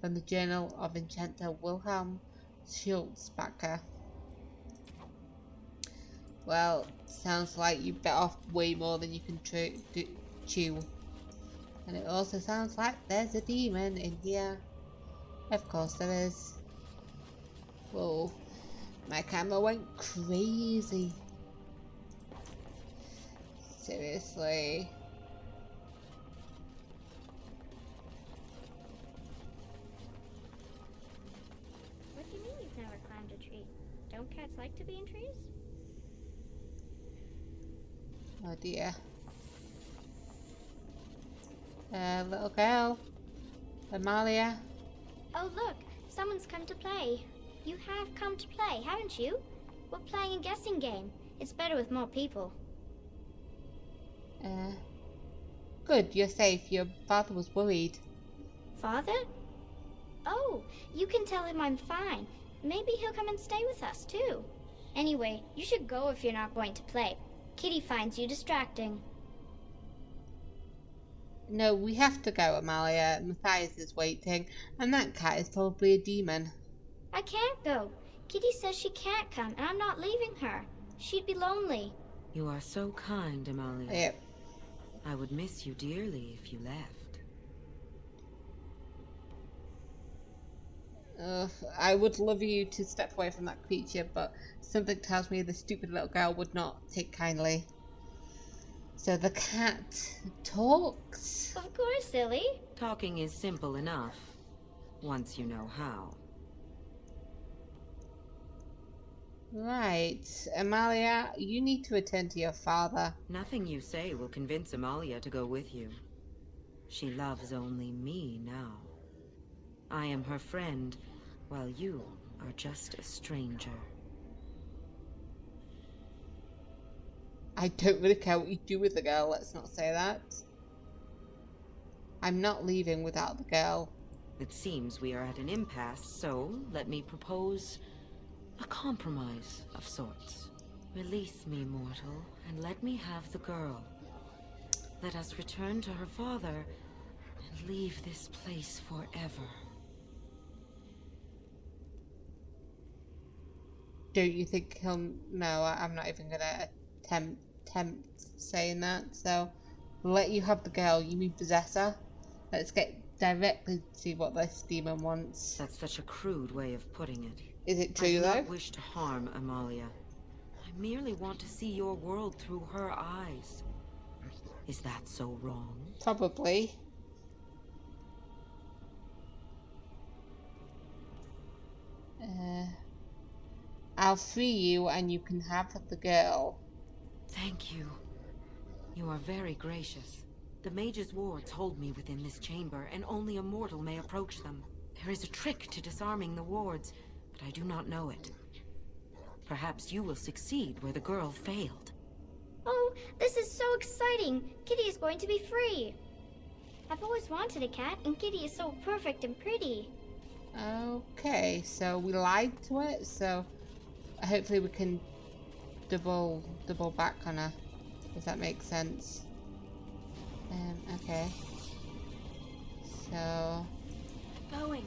Speaker 1: From the Journal of Enchanted Wilhelm Schultzbacher. Well, sounds like you bit off way more than you can chew. And it also sounds like there's a demon in here. Of course there is. Whoa, my camera went crazy. Seriously.
Speaker 8: What do you mean you've never climbed a tree? Don't cats like to be in trees?
Speaker 1: Oh dear. Little girl. Amalia.
Speaker 8: Oh look, someone's come to play. You have come to play, haven't you? We're playing a guessing game. It's better with more people.
Speaker 1: Good, you're safe. Your father was worried.
Speaker 8: Father? Oh, you can tell him I'm fine. Maybe he'll come and stay with us too. Anyway, you should go if you're not going to play. Kitty finds you distracting.
Speaker 1: No, we have to go, Amalia. Matthias is waiting, and that cat is probably a demon.
Speaker 8: I can't go. Kitty says she can't come, and I'm not leaving her. She'd be lonely.
Speaker 2: You are so kind, Amalia.
Speaker 1: Yep.
Speaker 2: I would miss you dearly if you left.
Speaker 1: I would love you to step away from that creature, but something tells me the stupid little girl would not take kindly. So the cat talks.
Speaker 8: Of course, silly.
Speaker 2: Talking is simple enough, once you know how.
Speaker 1: Right. Amalia, you need to attend to your father.
Speaker 2: Nothing you say will convince Amalia to go with you. She loves only me now. I am her friend, while you are just a stranger.
Speaker 1: I don't really care what you do with the girl, let's not say that. I'm not leaving without the girl.
Speaker 2: It seems we are at an impasse, so let me propose a compromise of sorts. Release me, mortal, and let me have the girl. Let us return to her father and leave this place forever.
Speaker 1: Don't you think he'll... No, I'm not even gonna attempt saying that, so we'll let you have the girl. You mean possess her? Let's get directly to see what this demon wants.
Speaker 2: That's such a crude way of putting it.
Speaker 1: Is it
Speaker 2: I
Speaker 1: true
Speaker 2: do
Speaker 1: though?
Speaker 2: not wish to harm Amalia. I merely want to see your world through her eyes. Is that so wrong?
Speaker 1: Probably. I'll free you and you can have the girl.
Speaker 2: Thank you. You are very gracious. The mage's wards hold me within this chamber, and only a mortal may approach them. There is a trick to disarming the wards, but I do not know it. Perhaps you will succeed where the girl failed.
Speaker 8: Oh, this is so exciting! Kitty is going to be free! I've always wanted a cat, and Kitty is so perfect and pretty.
Speaker 1: Okay, so we lied to it, so hopefully we can double back on her, if that makes sense. Okay. So...
Speaker 5: Going.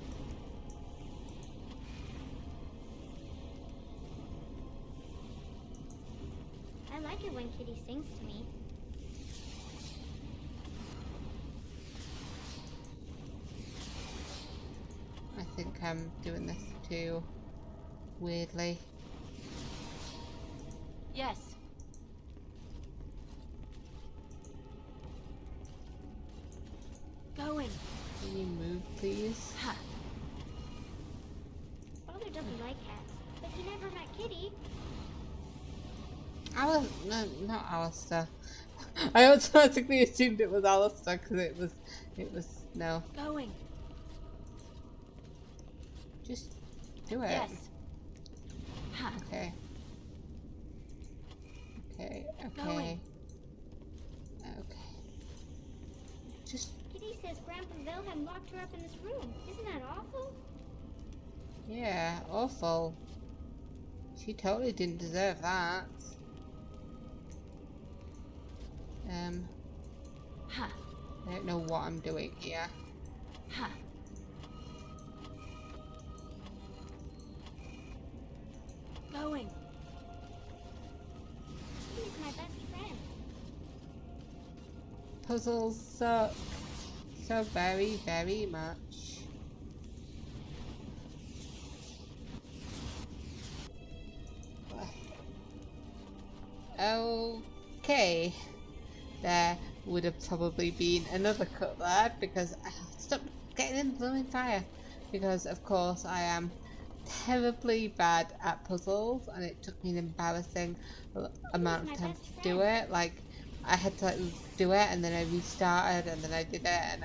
Speaker 8: I like it when Kitty sings to me.
Speaker 1: I think I'm doing this too weirdly.
Speaker 5: Yes.
Speaker 1: please.
Speaker 8: Father doesn't like cats, but he never met Kitty.
Speaker 1: No, not Alistair. I automatically assumed it was Alistair because it was, no.
Speaker 5: Going.
Speaker 1: Just do it.
Speaker 5: Yes. Ha.
Speaker 1: Okay. Okay, okay.
Speaker 5: Going.
Speaker 1: Okay. Just,
Speaker 8: Kitty says Grandpa Wilhelm locked her up in this room. Isn't that awful?
Speaker 1: yeah, awful. She totally didn't deserve that.
Speaker 5: Ha.
Speaker 1: I don't know what I'm doing here.
Speaker 5: Ha. Going.
Speaker 8: Kitty's my best friend.
Speaker 1: Puzzles suck so very, very much. Okay. There would have probably been another cut there because I stopped getting in the blooming fire. Because of course I am terribly bad at puzzles and it took me an embarrassing amount of time to do it. Like I had to like do it and then I restarted and then I did it and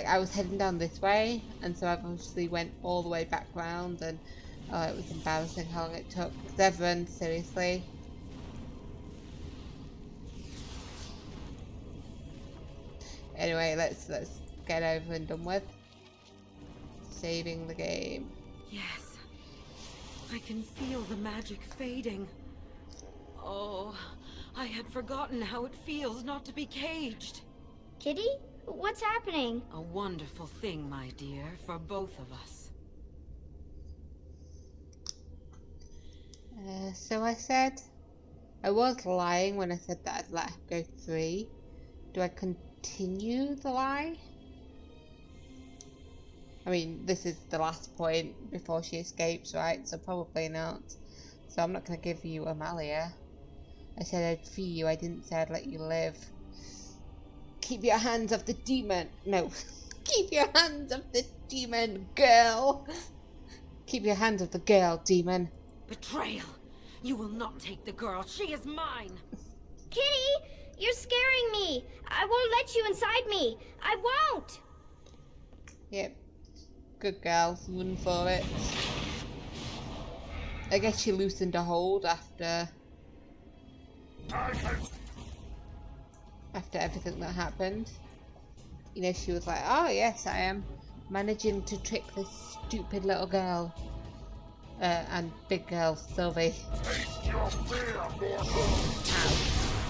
Speaker 1: I was heading down this way and so I obviously went all the way back round and it was embarrassing how long it took. Everyone, seriously. Anyway, let's get over and done with. Saving the game.
Speaker 2: Yes. I can feel the magic fading. Oh, I had forgotten how it feels not to be caged.
Speaker 8: Kitty? What's happening?
Speaker 2: A wonderful thing, my dear, for both of us.
Speaker 1: So I said, I was lying when I said that I'd let her go 3. Do I continue the lie? I mean, this is the last point before she escapes, right? So probably not. So I'm not going to give you Amalia. I said I'd free you, I didn't say I'd let you live. Keep your hands off the demon. No. Keep your hands off the demon, girl. Keep your hands off the girl, demon.
Speaker 2: Betrayal! You will not take the girl. She is mine!
Speaker 8: Kitty! You're scaring me! I won't let you inside me! I won't!
Speaker 1: Yep. Good girl. Run for it. I guess she loosened her hold after everything that happened. You know, she was like, oh yes, I am managing to trick this stupid little girl. And big girl, Syvli.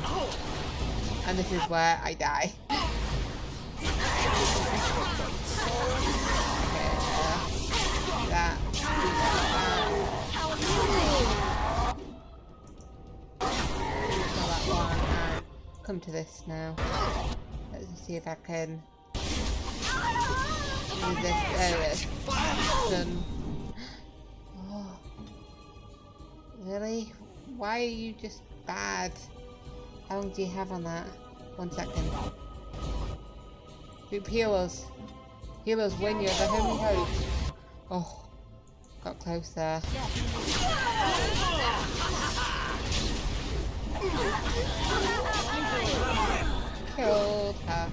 Speaker 1: Ow. And this is where I die. That. That one. And come to this now. Let's see if I can use this. There it is. Done. Oh. Really? Why are you just bad? How long do you have on that? 1 second. Group healers. Healers win, you're the only hope. Oh, got close there. Killed her.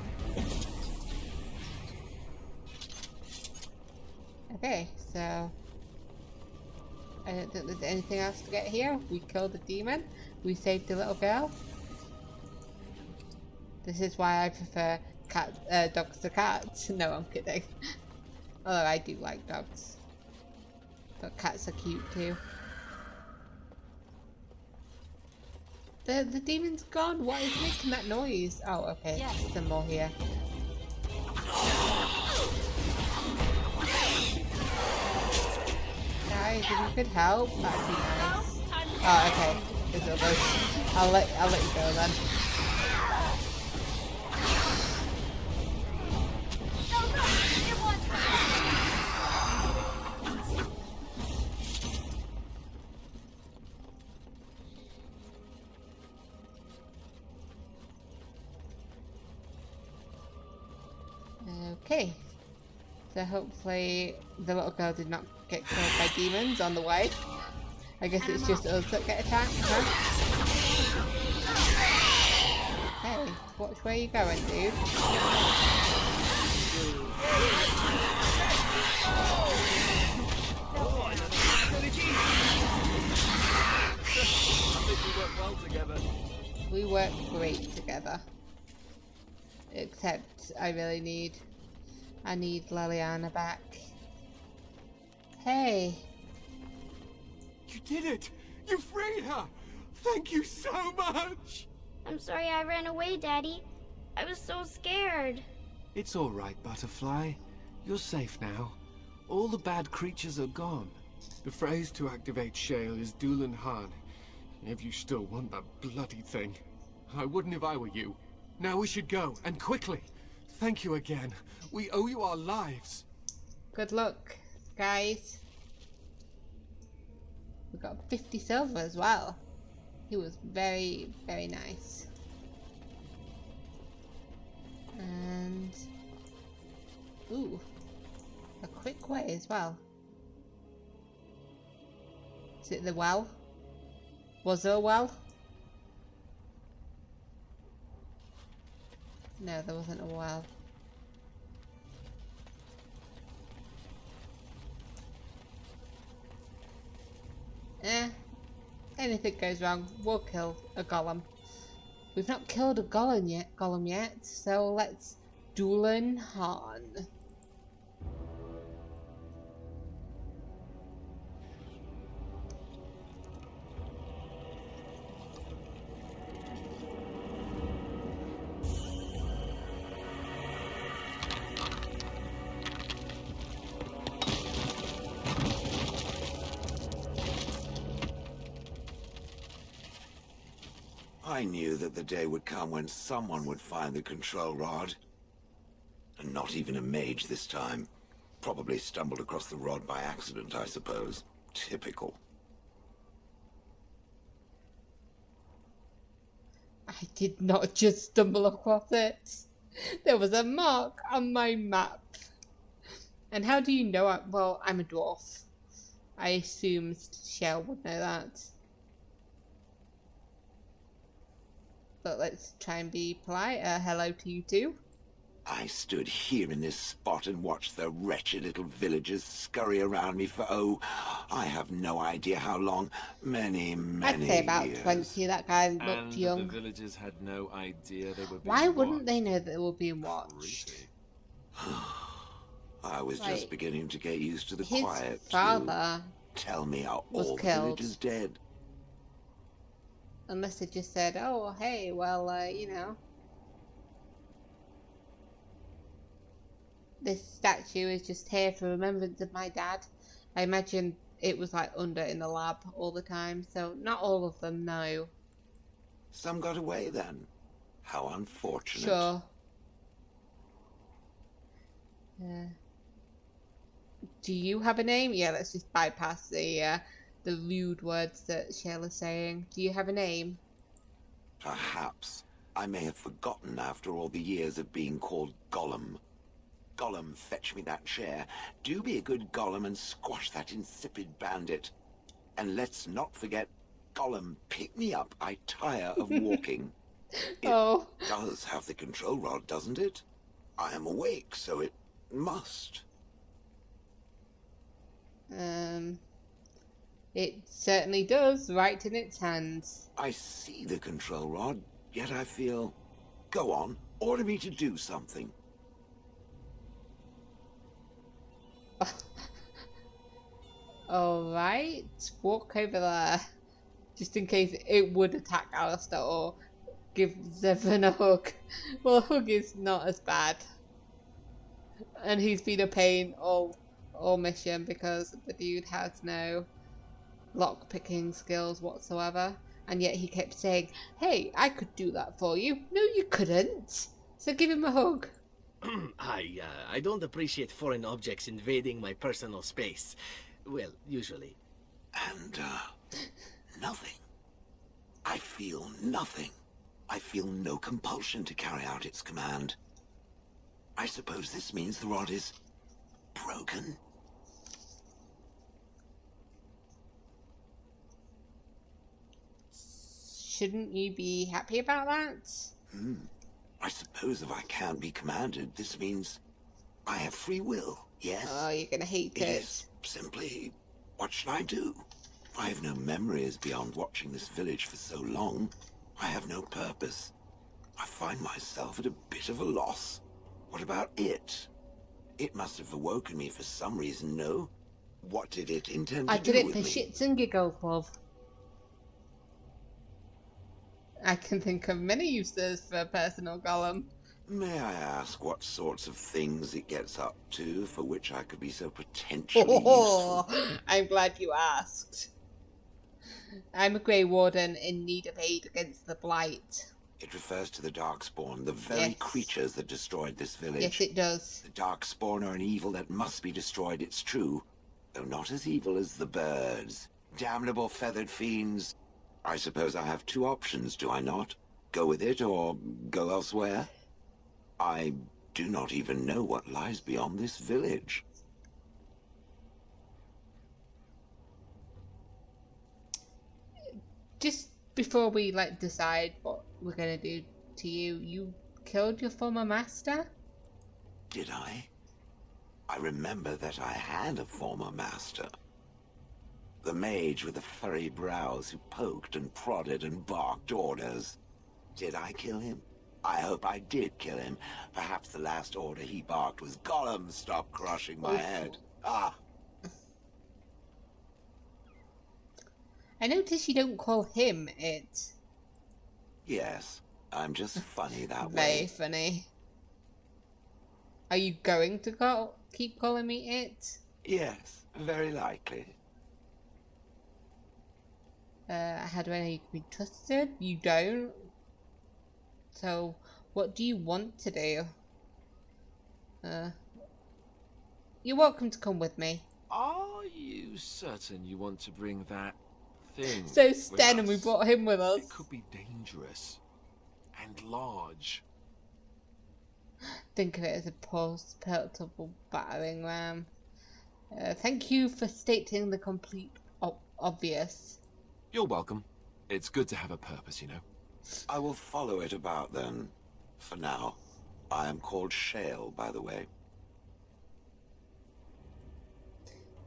Speaker 1: Okay, so I don't think there's anything else to get here. We killed the demon. We saved the little girl. This is why I prefer dogs to cats. No, I'm kidding. Although I do like dogs. But cats are cute too. The demon's gone. What is making that noise? Oh, okay.
Speaker 5: Yes.
Speaker 1: There's some more here. Guys, if you could help, that'd be nice. Oh, okay. There's others. I'll let you go then. Okay. So hopefully the little girl did not get killed by demons on the way. I guess it's just us that get attacked, huh? Hey, watch where you're going, dude.
Speaker 4: I think we work well together.
Speaker 1: We work great together. Except I need Liliana back. Hey.
Speaker 6: You did it! You freed her! Thank you so much!
Speaker 8: I'm sorry I ran away, Daddy. I was so scared.
Speaker 6: It's all right, Butterfly. You're safe now. All the bad creatures are gone. The phrase to activate Shale is Dulan Han. If you still want that bloody thing. I wouldn't if I were you. Now we should go, and quickly. Thank you again. We owe you our lives.
Speaker 1: Good luck, guys. We got 50 silver as well. He was very, very nice. And ooh, a quick way as well. Is it the well? Was there a well? No, there wasn't a well. Anything goes wrong, we'll kill a golem. We've not killed a golem yet, so let's Dulan Han.
Speaker 9: I knew that the day would come when someone would find the control rod. And not even a mage this time. Probably stumbled across the rod by accident, I suppose. Typical.
Speaker 1: I did not just stumble across it. There was a mark on my map. And how do you know well, I'm a dwarf. I assumed Shell would know that. But let's try and be polite. Hello to you too.
Speaker 9: I stood here in this spot and watched the wretched little villagers scurry around me for, oh, I have no idea how long. Many
Speaker 1: I'd say about
Speaker 9: years.
Speaker 1: 20. That guy looked
Speaker 3: And
Speaker 1: young.
Speaker 3: the villagers had no idea they were being
Speaker 1: Why wouldn't they
Speaker 3: watched.
Speaker 1: know that they were being watched?
Speaker 3: Creepy.
Speaker 9: I was
Speaker 1: Like,
Speaker 9: just beginning to get used to the
Speaker 1: His
Speaker 9: quiet, too.
Speaker 1: father,
Speaker 9: Tell me, are
Speaker 1: was
Speaker 9: all the
Speaker 1: killed.
Speaker 9: villagers dead?
Speaker 1: unless they just said, oh, hey, well, you know. This statue is just here for remembrance of my dad. I imagine it was like under in the lab all the time, so not all of them know.
Speaker 9: Some got away then. How unfortunate.
Speaker 1: Sure. Do you have a name? Yeah, let's just bypass the rude words that Shayla's saying. Do you have a name?
Speaker 9: Perhaps. I may have forgotten after all the years of being called Gollum. Gollum, fetch me that chair. Do be a good Gollum and squash that insipid bandit. And let's not forget, Gollum, pick me up. I tire of walking.
Speaker 1: Oh.
Speaker 9: It does have the control rod, doesn't it? I am awake, so it must.
Speaker 1: It certainly does, right in its hands.
Speaker 9: I see the control rod, yet I feel... Go on, order me to do something.
Speaker 1: Alright, walk over there. Just in case it would attack Alistair or give Zevon a hug. Well, a hug is not as bad. And he's been a pain all mission because the dude has no lock-picking skills whatsoever. And yet he kept saying, hey, I could do that for you. No, you couldn't. So give him a hug.
Speaker 4: I don't appreciate foreign objects invading my personal space. Well, usually.
Speaker 9: And, nothing. I feel nothing. I feel no compulsion to carry out its command. I suppose this means the rod is broken?
Speaker 1: Shouldn't you be happy about that?
Speaker 9: I suppose if I can't be commanded, this means I have free will, yes?
Speaker 1: Oh, you're gonna hate
Speaker 9: It
Speaker 1: it.
Speaker 9: is simply, what should I do? I have no memories beyond watching this village for so long. I have no purpose. I find myself at a bit of a loss. What about it? It must have awoken me for some reason, no? What did it intend to
Speaker 1: I
Speaker 9: do
Speaker 1: did it
Speaker 9: with
Speaker 1: for
Speaker 9: me?
Speaker 1: shits and giggles, love. I can think of many uses for a personal golem.
Speaker 9: May I ask what sorts of things it gets up to for which I could be so potentially useful?
Speaker 1: I'm glad you asked. I'm a Grey Warden in need of aid against the Blight.
Speaker 9: It refers to the Darkspawn, the very
Speaker 1: Yes.
Speaker 9: creatures that destroyed this village.
Speaker 1: Yes, it does.
Speaker 9: The Darkspawn are an evil that must be destroyed, it's true. Though not as evil as the birds. Damnable feathered fiends. I suppose I have two options, do I not? Go with it or go elsewhere? I do not even know what lies beyond this village.
Speaker 1: Just before we decide what we're gonna do to you, you killed your former master?
Speaker 9: Did I? I remember that I had a former master. The mage with the furry brows who poked and prodded and barked orders. Did I kill him? I hope I did kill him. Perhaps the last order he barked was, "Gollum, stop crushing my head." Ah,
Speaker 1: I notice you don't call him it.
Speaker 9: yes. I'm just funny that
Speaker 1: Very
Speaker 9: way.
Speaker 1: funny. Are you going to keep calling me it?
Speaker 9: Yes, very likely.
Speaker 1: How do I know you can be trusted? You don't. So, what do you want to do? You're welcome to come with me.
Speaker 3: Are you certain you want to bring that thing
Speaker 1: So
Speaker 3: with
Speaker 1: Sten, and we
Speaker 3: us?
Speaker 1: brought him with us.
Speaker 3: It could be dangerous and large.
Speaker 1: Think of it as a portable battering ram. Thank you for stating the complete obvious.
Speaker 3: You're welcome. It's good to have a purpose, you know.
Speaker 9: I will follow it about then. For now. I am called Shale, by the way.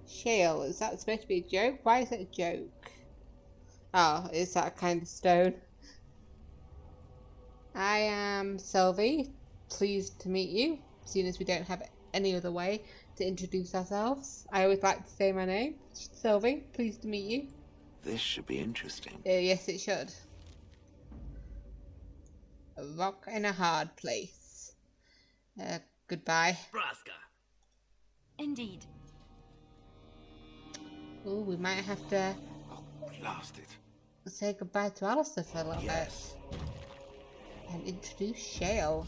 Speaker 1: Shale, is that supposed to be a joke? Why is it a joke? Oh, is that a kind of stone? I am Syvli. Pleased to meet you, seeing as we don't have any other way to introduce ourselves. I always like to say my name. Syvli, pleased to meet you.
Speaker 9: This should be interesting.
Speaker 1: Yes, it should. A rock in a hard place. Goodbye.
Speaker 4: Braska.
Speaker 5: Indeed.
Speaker 1: Oh, we might have to
Speaker 9: Oh, blast it.
Speaker 1: say goodbye to Alistair for a little
Speaker 9: Yes.
Speaker 1: bit. And introduce Shale.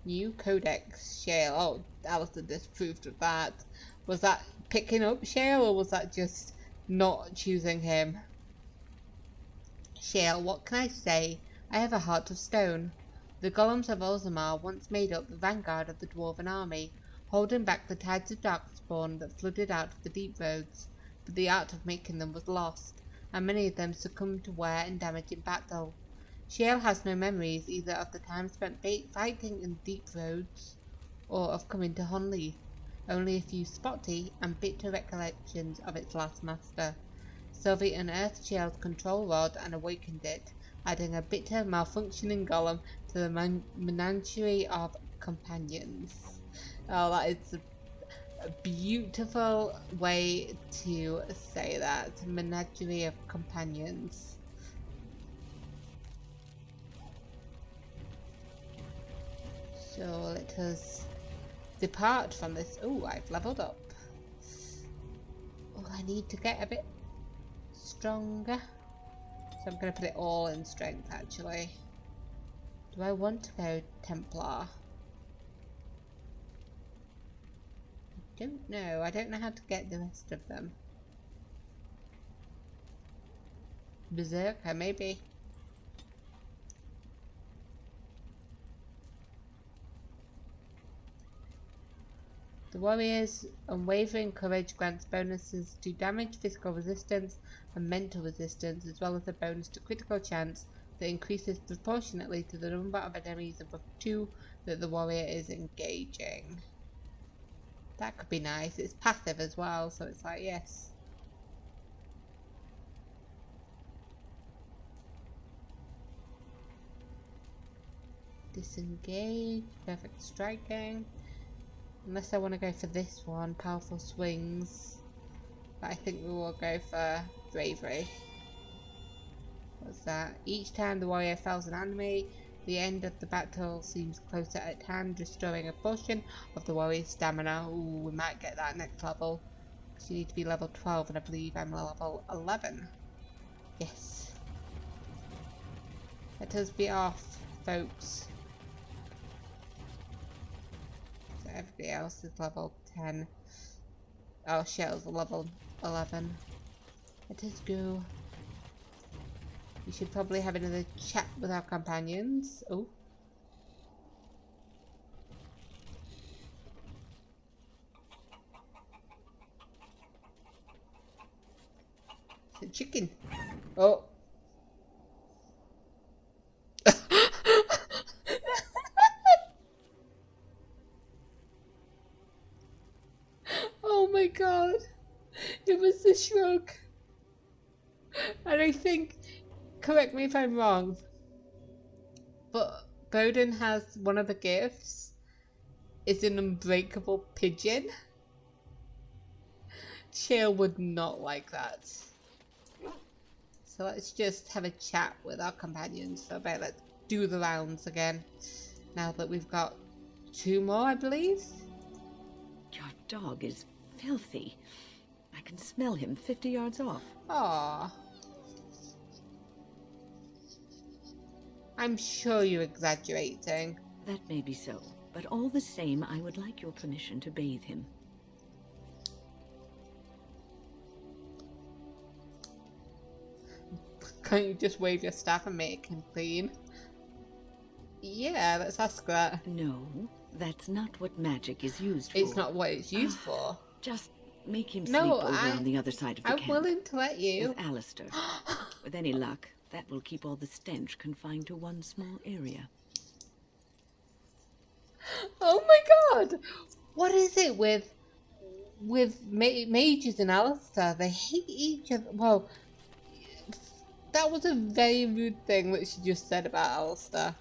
Speaker 1: New Codex Shale. Oh, Alistair disapproved of that. Was that picking up Shale, or was that just not choosing him? Shale, what can I say? I have a heart of stone. The golems of Orzammar once made up the vanguard of the dwarven army, holding back the tides of darkspawn that flooded out of the deep roads, but the art of making them was lost, and many of them succumbed to wear and damage in battle. Shale has no memories either of the time spent fighting in deep roads, or of coming to Honnleath, only a few spotty and bitter recollections of its last master. Sylvie unearthed Shale's control rod and awakened it, adding a bitter, malfunctioning golem to the menagerie of companions. Oh, that is a beautiful way to say that. Menagerie of companions. So let us depart from this. Oh, I've leveled up. Oh, I need to get a bit stronger. So I'm going to put it all in strength, actually. Do I want to go Templar? I don't know. I don't know how to get the rest of them. Berserker, maybe. The warrior's unwavering courage grants bonuses to damage, physical resistance, and mental resistance, as well as a bonus to critical chance that increases proportionately to the number of enemies above 2 that the warrior is engaging. That could be nice. It's passive as well, so it's like, yes. Disengage, perfect striking. Unless I want to go for this one, powerful swings. But I think we will go for bravery. What's that? Each time the warrior fells an enemy, the end of the battle seems closer at hand, restoring a portion of the warrior's stamina. Ooh, we might get that next level. Because you need to be level 12, and I believe I'm level 11. Yes. Let us be off, folks. So everybody else is level 10. Oh, Shell's level 11. Let us go. We should probably have another chat with our companions. Oh. It's a chicken. Oh. Oh my god. It was the shrug. And I think, correct me if I'm wrong, but Bowden has one of the gifts is an unbreakable pigeon. Shale would not like that. So let's just have a chat with our companions. So let's do the rounds again. Now that we've got 2 more, I believe.
Speaker 2: Your dog is filthy. I can smell him 50 yards off.
Speaker 1: Aww. I'm sure you're exaggerating.
Speaker 2: That may be so, but all the same, I would like your permission to bathe him.
Speaker 1: Can't you just wave your staff and make him clean? Yeah, let's ask that.
Speaker 2: No, that's not what magic is used for.
Speaker 1: It's not what it's used for.
Speaker 2: Just make him
Speaker 1: No,
Speaker 2: sleep over on the other side of the
Speaker 1: I'm
Speaker 2: camp.
Speaker 1: willing to let you.
Speaker 2: With Alistair. With any luck, that will keep all the stench confined to one small area.
Speaker 1: Oh my god! What is it with mages and Alistair? They hate each other. Well, that was a very rude thing that she just said about Alistair.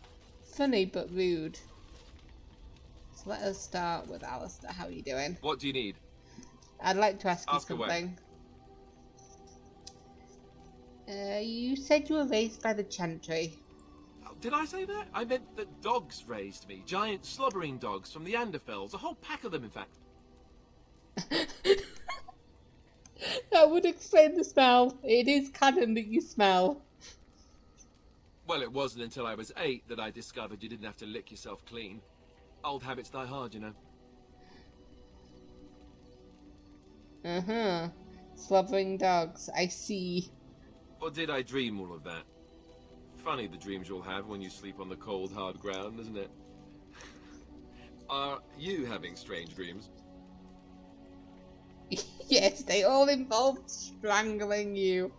Speaker 1: Funny but rude. So let us start with Alistair. How are you doing?
Speaker 3: What do you need?
Speaker 1: I'd like to ask you
Speaker 3: Ask away.
Speaker 1: something. You said you were raised by the Chantry.
Speaker 3: Oh, did I say that? I meant that dogs raised me. Giant slobbering dogs from the Anderfells. A whole pack of them, in fact.
Speaker 1: That would explain the smell. It is canon that you smell.
Speaker 3: Well, it wasn't until I was 8 that I discovered you didn't have to lick yourself clean. Old habits die hard, you know.
Speaker 1: Uh-huh. Slobbering dogs. I see.
Speaker 3: Or did I dream all of that? Funny the dreams you'll have when you sleep on the cold, hard ground, isn't it? Are you having strange dreams?
Speaker 1: Yes, they all involved strangling you.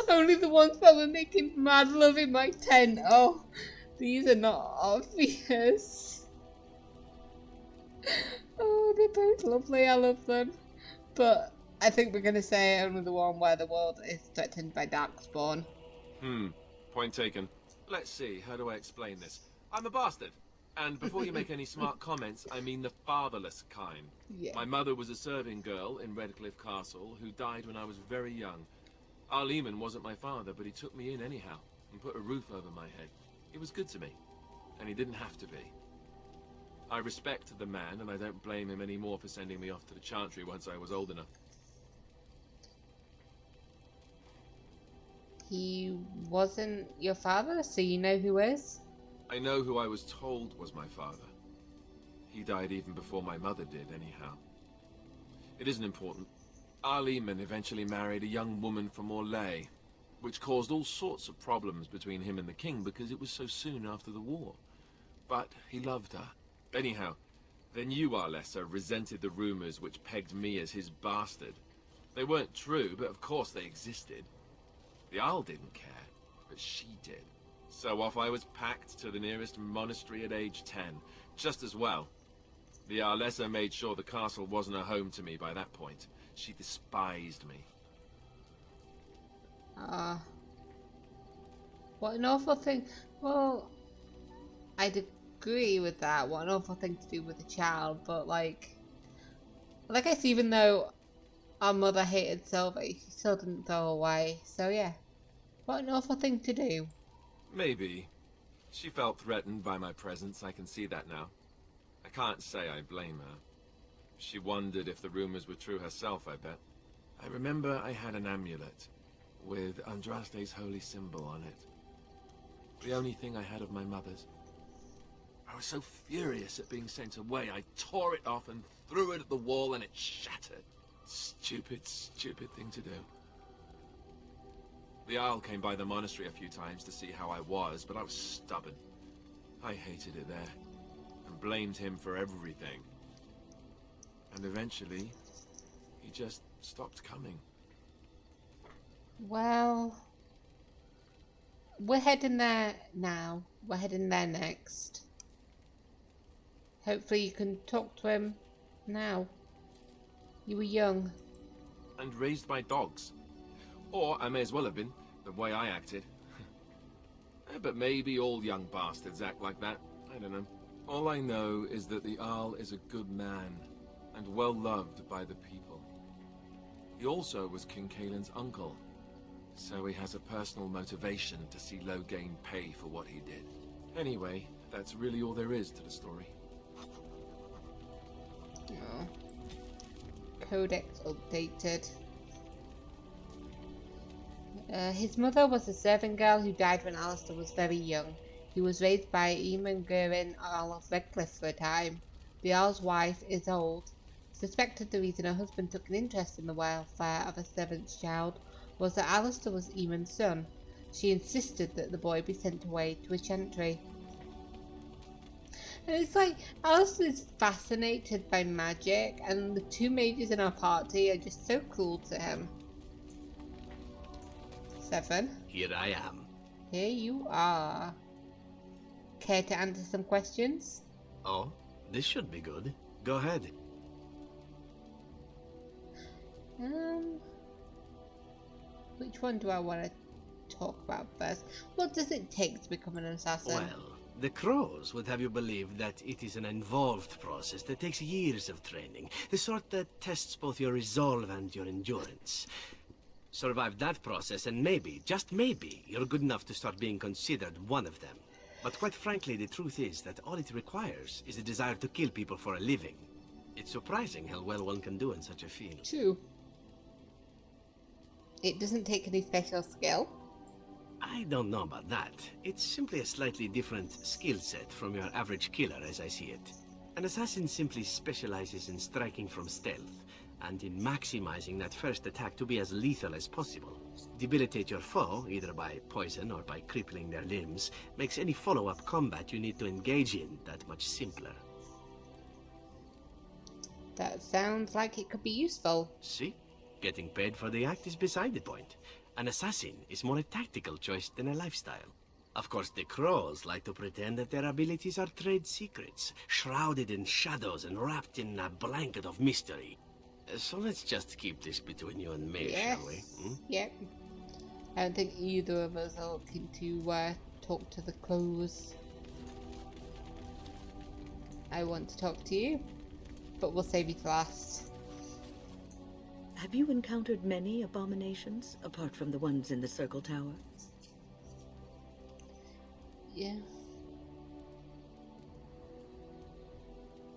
Speaker 1: Only the ones that were making mad love in my tent. Oh, these are not obvious. Oh, they're both lovely. I love them. But I think we're going to say only the one where the world is threatened by Darkspawn.
Speaker 3: Point taken. Let's see, how do I explain this? I'm a bastard. And before you make any smart comments, I mean the fatherless kind.
Speaker 1: Yeah.
Speaker 3: My mother was a serving girl in Redcliffe Castle who died when I was very young. Arleman wasn't my father, but he took me in anyhow and put a roof over my head. He was good to me, and he didn't have to be. I respect the man, and I don't blame him anymore for sending me off to the Chantry once I was old enough.
Speaker 1: He wasn't your father, so you know who is?
Speaker 3: I know who I was told was my father. He died even before my mother did, anyhow. It isn't important. Arleman eventually married a young woman from Orlais, which caused all sorts of problems between him and the king because it was so soon after the war. But he loved her. Anyhow, Then you, Arlessa, resented the rumors which pegged me as his bastard. They weren't true, but of course they existed. The Isle didn't care, but she did. So off I was packed to the nearest monastery at age 10, just as well. The Arlessa made sure the castle wasn't a home to me by that point. She despised me.
Speaker 1: What an awful thing. Well, I'd agree with that. What an awful thing to do with a child, but like I guess even though our mother hated Syvli, she still didn't throw her away. So yeah, what an awful thing to do.
Speaker 3: Maybe. She felt threatened by my presence, I can see that now. I can't say I blame her. She wondered if the rumors were true herself, I bet. I remember I had an amulet with Andraste's holy symbol on it. The only thing I had of my mother's. I was so furious at being sent away, I tore it off and threw it at the wall and it shattered. Stupid, stupid thing to do. The Isle came by the monastery a few times to see how I was, but I was stubborn. I hated it there, and blamed him for everything. And eventually, he just stopped coming.
Speaker 1: Well, we're heading there now. We're heading there next. Hopefully you can talk to him now. You were young.
Speaker 3: And raised by dogs. Or I may as well have been, the way I acted. But maybe all young bastards act like that. I don't know. All I know is that the Arl is a good man, and well loved by the people. He also was King Kaelin's uncle, so he has a personal motivation to see Loghain pay for what he did. Anyway, that's really all there is to the story.
Speaker 1: Oh. Codex updated. His mother was a servant girl who died when Alistair was very young. He was raised by Eamon Guerin, Earl of Redcliffe for a time. The Earl's wife, Isolde, suspected the reason her husband took an interest in the welfare of a servant's child was that Alistair was Eamon's son. She insisted that the boy be sent away to a chantry. And it's like, Alistair is fascinated by magic, and the two mages in our party are just so cool to him. 7.
Speaker 4: Here I am.
Speaker 1: Here you are. Care to answer some questions?
Speaker 4: Oh, this should be good. Go ahead.
Speaker 1: Which one do I want to talk about first? What does it take to become an assassin?
Speaker 4: Well, the Crows would have you believe that it is an involved process that takes years of training. The sort that tests both your resolve and your endurance. Survive that process and maybe, just maybe, you're good enough to start being considered one of them. But quite frankly, the truth is that all it requires is a desire to kill people for a living. It's surprising how well one can do in such a field.
Speaker 1: 2. It doesn't take any special skill.
Speaker 4: I don't know about that. It's simply a slightly different skill set from your average killer as I see it. An assassin simply specializes in striking from stealth, and in maximizing that first attack to be as lethal as possible. Debilitate your foe, either by poison or by crippling their limbs, makes any follow-up combat you need to engage in that much simpler.
Speaker 1: That sounds like it could be useful.
Speaker 4: See? Getting paid for the act is beside the point. An assassin is more a tactical choice than a lifestyle. Of course, the Crows like to pretend that their abilities are trade secrets, shrouded in shadows and wrapped in a blanket of mystery. So let's just keep this between you and me,
Speaker 1: Yes.
Speaker 4: shall we?
Speaker 1: Yep. I don't think either of us are looking to talk to the Crows. I want to talk to you, but we'll save you to last.
Speaker 10: Have you encountered many abominations, apart from the ones in the Circle Tower?
Speaker 1: Yeah.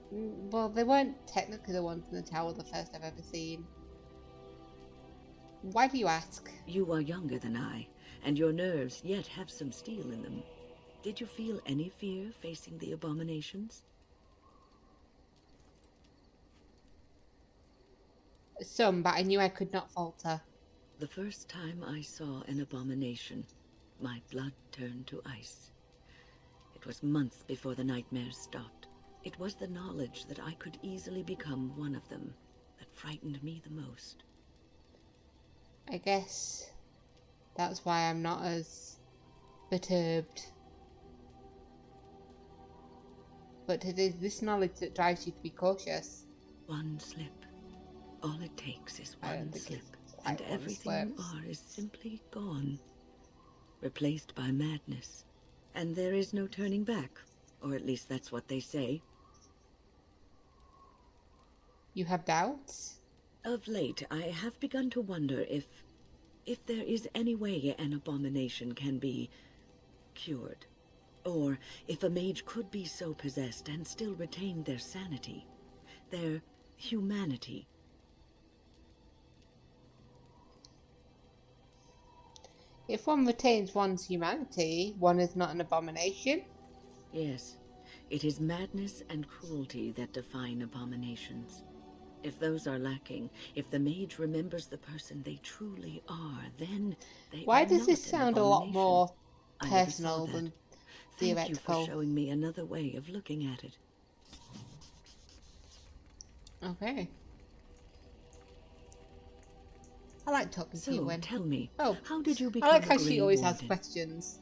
Speaker 1: Well, they weren't technically the ones in the tower the first I've ever seen. Why do you ask?
Speaker 10: You are younger than I, and your nerves yet have some steel in them. Did you feel any fear facing the abominations?
Speaker 1: Some, but I knew I could not falter.
Speaker 10: The first time I saw an abomination, my blood turned to ice. It was months before the nightmares stopped. It was the knowledge that I could easily become one of them that frightened me the most.
Speaker 1: I guess that's why I'm not as perturbed. But it is this knowledge that drives you to be cautious.
Speaker 10: One slip. All it takes is
Speaker 1: I don't
Speaker 10: one
Speaker 1: think
Speaker 10: slip,
Speaker 1: it's quite
Speaker 10: and
Speaker 1: one
Speaker 10: everything you
Speaker 1: slip.
Speaker 10: are is simply gone. Replaced by madness. And there is no turning back. Or at least that's what they say.
Speaker 1: You have doubts?
Speaker 10: Of late, I have begun to wonder if there is any way an abomination can be cured. Or if a mage could be so possessed and still retain their sanity, their humanity.
Speaker 1: If one retains one's humanity, one is not an abomination.
Speaker 10: Yes, it is madness and cruelty that define abominations. If those are lacking, if the mage remembers the person they truly are, then they
Speaker 1: Why
Speaker 10: are
Speaker 1: does
Speaker 10: not
Speaker 1: this
Speaker 10: an
Speaker 1: sound a lot
Speaker 10: abomination.
Speaker 1: more
Speaker 10: I never saw
Speaker 1: personal
Speaker 10: that.
Speaker 1: than
Speaker 10: Thank you for
Speaker 1: theoretical?
Speaker 10: showing me another way of looking at it.
Speaker 1: Okay. I like talking to you,
Speaker 10: So,
Speaker 1: Wynne.
Speaker 10: tell me,
Speaker 1: Oh,
Speaker 10: how did you
Speaker 1: I
Speaker 10: become
Speaker 1: like
Speaker 10: a
Speaker 1: how
Speaker 10: Grey
Speaker 1: she always has
Speaker 10: Warden?
Speaker 1: questions.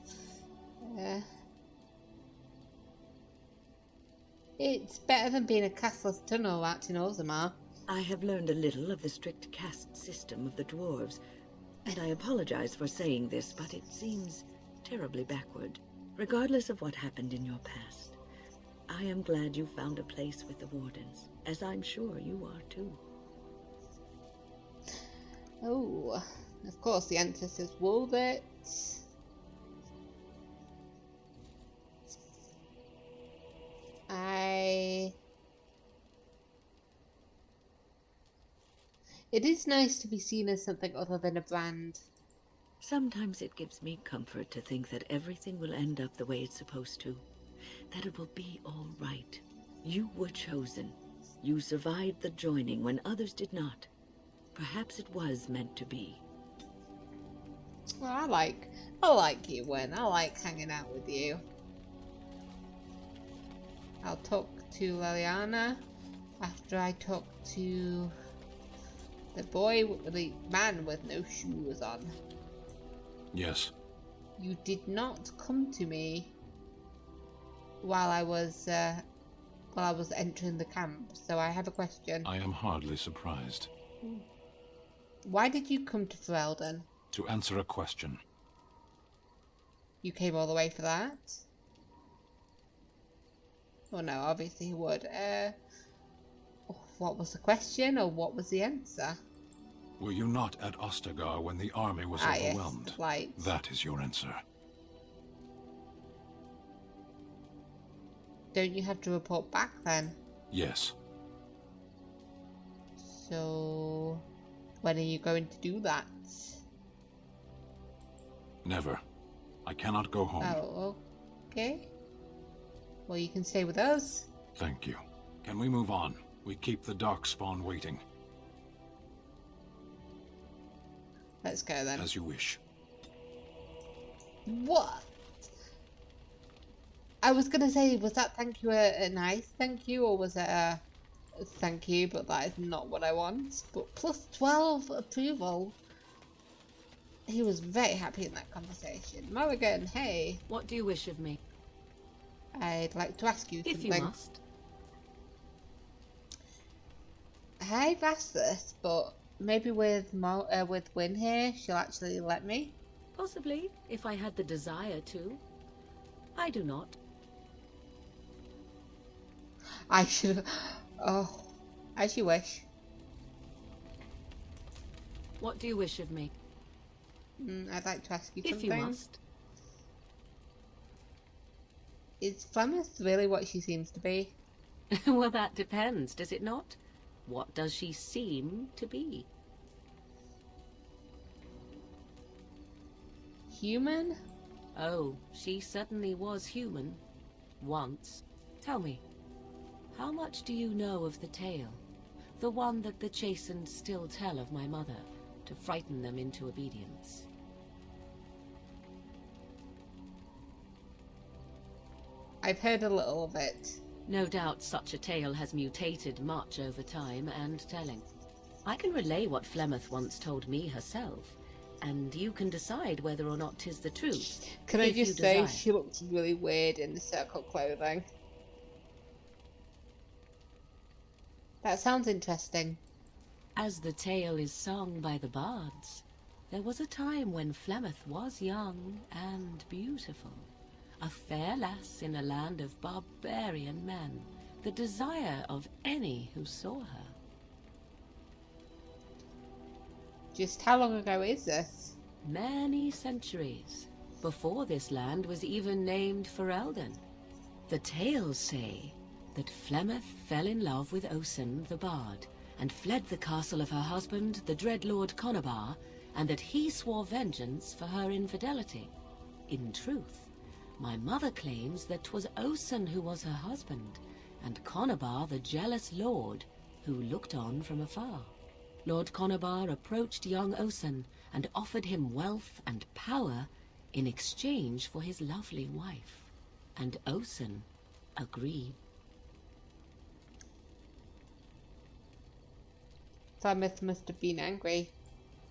Speaker 1: It's better than being a castless tunnel rat in Ozamar.
Speaker 10: I have learned a little of the strict caste system of the dwarves, and I apologize for saying this, but it seems terribly backward. Regardless of what happened in your past, I am glad you found a place with the Wardens, as I'm sure you are too.
Speaker 1: Oh, of course the ancestors wove it. It is nice to be seen as something other than a brand.
Speaker 10: Sometimes it gives me comfort to think that everything will end up the way it's supposed to. That it will be all right. You were chosen. You survived the joining when others did not. Perhaps it was meant to be.
Speaker 1: Well, I like you, Wynne. I like hanging out with you. I'll talk to Liliana after I talk to the man with no shoes on.
Speaker 11: Yes.
Speaker 1: You did not come to me while I was entering the camp, so I have a question.
Speaker 11: I am hardly surprised.
Speaker 1: Why did you come to Ferelden?
Speaker 11: To answer a question.
Speaker 1: You came all the way for that? Oh no, obviously you would. What was the question, or what was the answer?
Speaker 11: Were you not at Ostagar when the army was overwhelmed?
Speaker 1: Yes, the flight.
Speaker 11: That is your answer.
Speaker 1: Don't you have to report back then?
Speaker 11: Yes.
Speaker 1: So, when are you going to do that?
Speaker 11: Never. I cannot go home.
Speaker 1: Oh, okay. Well, you can stay with us.
Speaker 11: Thank you. Can we move on? We keep the Darkspawn waiting.
Speaker 1: Let's go then.
Speaker 11: As you wish.
Speaker 1: What? I was gonna say, was that thank you a nice thank you, or was it a thank you, but that is not what I want. But plus 12 approval. He was very happy in that conversation. Morrigan, hey.
Speaker 2: What do you wish of me?
Speaker 1: I'd like to ask you
Speaker 2: If
Speaker 1: something.
Speaker 2: you must.
Speaker 1: I've asked this, but maybe with Wynne here, she'll actually let me.
Speaker 2: Possibly, if I had the desire to. I do not.
Speaker 1: I should. Oh, as you wish.
Speaker 2: What do you wish of me?
Speaker 1: I'd like to ask you
Speaker 2: If
Speaker 1: something.
Speaker 2: you must.
Speaker 1: Is Flemeth really what she seems to be?
Speaker 2: Well, that depends, does it not? What does she seem to be?
Speaker 1: Human?
Speaker 2: Oh, she certainly was human. Once. Tell me, how much do you know of the tale? The one that the chastened still tell of my mother, to frighten them into obedience.
Speaker 1: I've heard a little of it.
Speaker 12: No doubt such a tale has mutated much over time and telling. I can relay what Flemeth once told me herself, and you can decide whether or not 'tis the truth.
Speaker 1: Can I
Speaker 12: if you
Speaker 1: just say,
Speaker 12: desire.
Speaker 1: she looks really weird in the circle clothing. That sounds interesting.
Speaker 12: As the tale is sung by the bards, there was a time when Flemeth was young and beautiful. A fair lass in a land of barbarian men, the desire of any who saw her.
Speaker 1: Just how long ago is this?
Speaker 12: Many centuries, before this land was even named Ferelden. The tales say that Flemeth fell in love with Osen the bard, and fled the castle of her husband, the dread Lord Conabar, and that he swore vengeance for her infidelity. In truth, my mother claims that 'twas Osen who was her husband, and Conabar the jealous lord who looked on from afar. Lord Conabar approached young Osen and offered him wealth and power in exchange for his lovely wife, and Osen agreed.
Speaker 1: Flemeth must have been angry.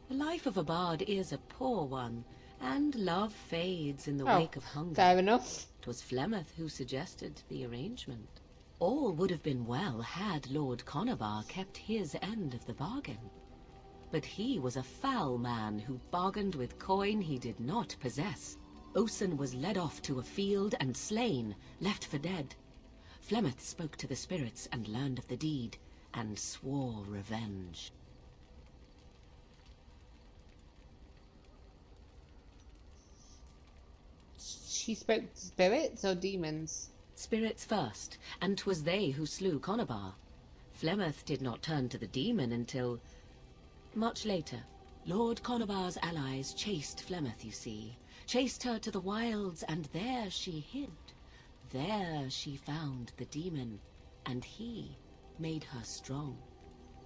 Speaker 12: The life of a bard is a poor one, and love fades in the wake of hunger.
Speaker 1: Fair enough.
Speaker 12: 'Twas Flemeth who suggested the arrangement. All would have been well had Lord Conabar kept his end of the bargain. But he was a foul man who bargained with coin he did not possess. Osen was led off to a field and slain, left for dead. Flemeth spoke to the spirits and learned of the deed, and swore revenge.
Speaker 1: She spoke to spirits or demons?
Speaker 12: Spirits first, and 'twas they who slew Conabar. Flemeth did not turn to the demon until much later. Lord Conabar's allies chased Flemeth, you see. Chased her to the wilds, and there she hid. There she found the demon, and he made her strong.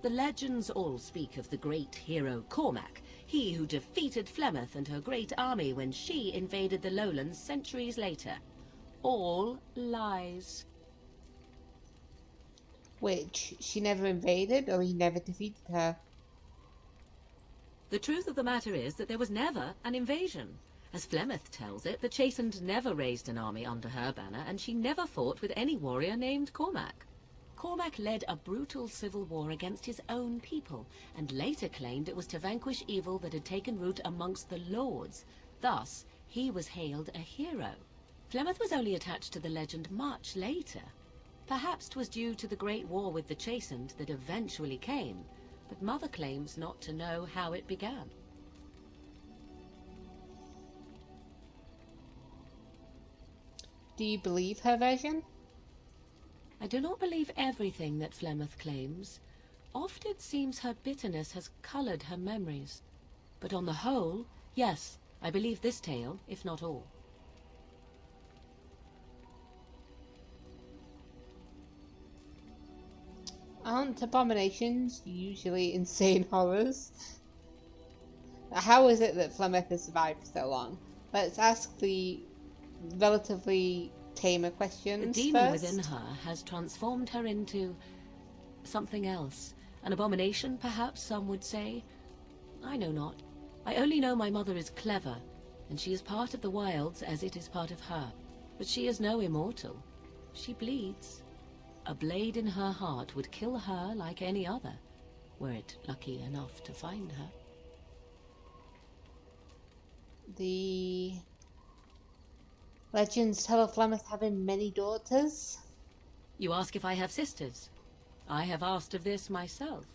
Speaker 12: The legends all speak of the great hero Cormac, he who defeated Flemeth and her great army when she invaded the lowlands centuries later. All lies.
Speaker 1: Which, she never invaded, or he never defeated her?
Speaker 12: The truth of the matter is that there was never an invasion. As Flemeth tells it, the Chastened never raised an army under her banner, and she never fought with any warrior named Cormac. Cormac led a brutal civil war against his own people, and later claimed it was to vanquish evil that had taken root amongst the lords. Thus, he was hailed a hero. Flemeth was only attached to the legend much later. Perhaps 'twas due to the great war with the Chastened that eventually came, but Mother claims not to know how it began.
Speaker 1: Do you believe her version?
Speaker 12: I do not believe everything that Flemeth claims. Oft it seems her bitterness has coloured her memories. But on the whole, yes, I believe this tale, if not all.
Speaker 1: Aren't abominations usually insane horrors? How is it that Flemeth has survived so long? Let's ask the relatively tamer questions
Speaker 12: The demon
Speaker 1: first.
Speaker 12: within her has transformed her into something else. An abomination, perhaps some would say. I know not. I only know my mother is clever, and she is part of the wilds as it is part of her. But she is no immortal. She bleeds. A blade in her heart would kill her like any other, were it lucky enough to find her.
Speaker 1: The legends tell of Flemeth having many daughters.
Speaker 12: You ask if I have sisters. I have asked of this myself.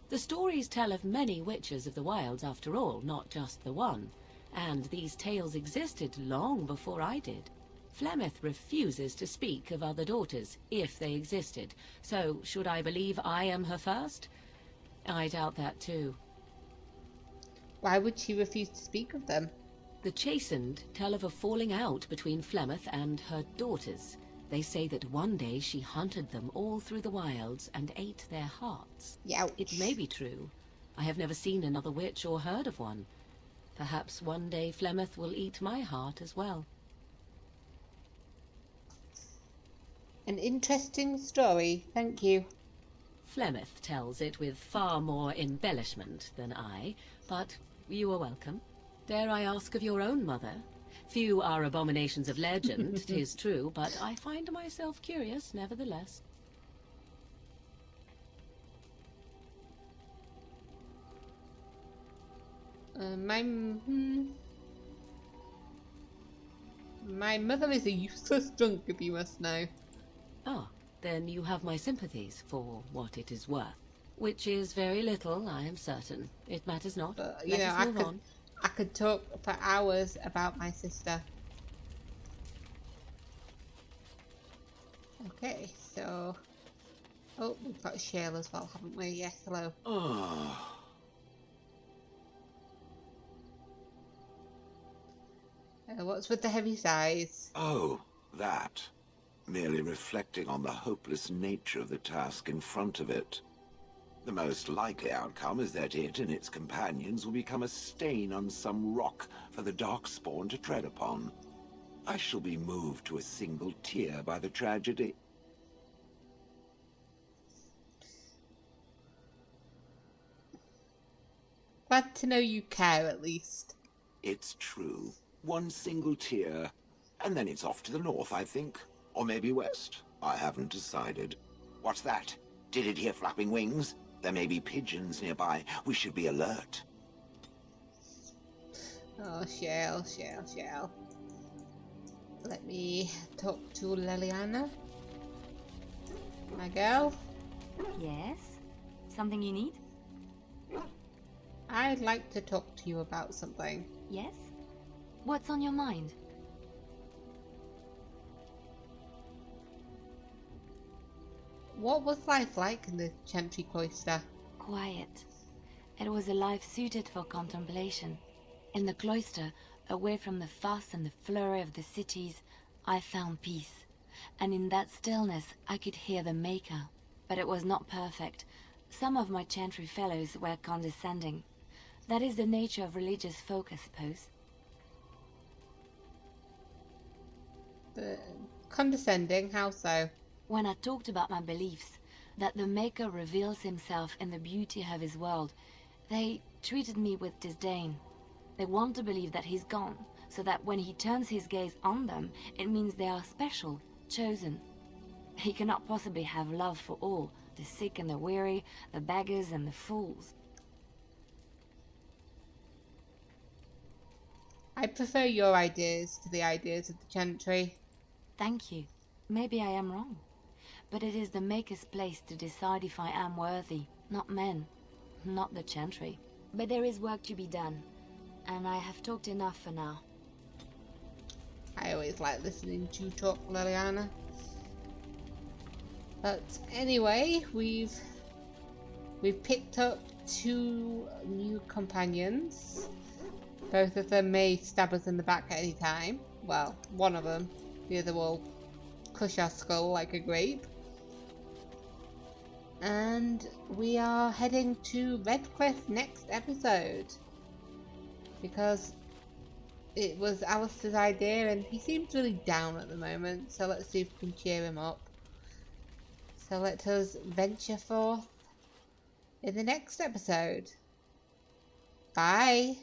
Speaker 12: The stories tell of many witches of the wilds after all, not just the one. And these tales existed long before I did. Flemeth refuses to speak of other daughters, if they existed. So, should I believe I am her first? I doubt that too.
Speaker 1: Why would she refuse to speak of them?
Speaker 12: The Chastened tell of a falling out between Flemeth and her daughters. They say that one day she hunted them all through the wilds and ate their hearts.
Speaker 1: Youch.
Speaker 12: It may be true. I have never seen another witch or heard of one. Perhaps one day Flemeth will eat my heart as well.
Speaker 1: An interesting story, thank you.
Speaker 12: Flemeth tells it with far more embellishment than I, but you are welcome. Dare I ask of your own mother? Few are abominations of legend, 'tis true, but I find myself curious nevertheless.
Speaker 1: My mother is a useless drunk, if you must know.
Speaker 12: Ah, then you have my sympathies for what it is worth. Which is very little, I am certain. It matters not.
Speaker 1: But,
Speaker 12: Let us move on.
Speaker 1: I could talk for hours about my sister. Okay, so... Oh, we've got Shale as well, haven't we? Yes, hello. What's with the heavy sighs?
Speaker 9: Oh, that. Merely reflecting on the hopeless nature of the task in front of it. The most likely outcome is that it and its companions will become a stain on some rock for the Darkspawn to tread upon. I shall be moved to a single tear by the tragedy.
Speaker 1: Glad to know you care, at least.
Speaker 9: It's true. One single tear, and then it's off to the north, I think. Or maybe west. I haven't decided. What's that? Did it hear flapping wings? There may be pigeons nearby. We should be alert.
Speaker 1: Oh, Shale. Let me talk to Leliana. My girl.
Speaker 5: Yes? Something you need?
Speaker 1: I'd like to talk to you about something.
Speaker 5: Yes? What's on your mind?
Speaker 1: What was life like in the Chantry Cloister?
Speaker 5: Quiet. It was a life suited for contemplation. In the cloister, away from the fuss and the flurry of the cities, I found peace. And in that stillness, I could hear the Maker. But it was not perfect. Some of my Chantry fellows were condescending. That is the nature of religious folk, I suppose.
Speaker 1: Condescending? How so?
Speaker 5: When I talked about my beliefs, that the Maker reveals himself in the beauty of his world, they treated me with disdain. They want to believe that he's gone, so that when he turns his gaze on them, it means they are special, chosen. He cannot possibly have love for all, the sick and the weary, the beggars and the fools.
Speaker 1: I prefer your ideas to the ideas of the Chantry.
Speaker 5: Thank you. Maybe I am wrong. But it is the Maker's place to decide if I am worthy, not men, not the Chantry. But there is work to be done, and I have talked enough for now.
Speaker 1: I always like listening to you talk, Leliana. But anyway, we've picked up 2 new companions. Both of them may stab us in the back at any time. Well, one of them. The other will crush our skull like a grape. And we are heading to Redcliffe next episode. Because it was Alistair's idea and he seems really down at the moment. So let's see if we can cheer him up. So let us venture forth in the next episode. Bye.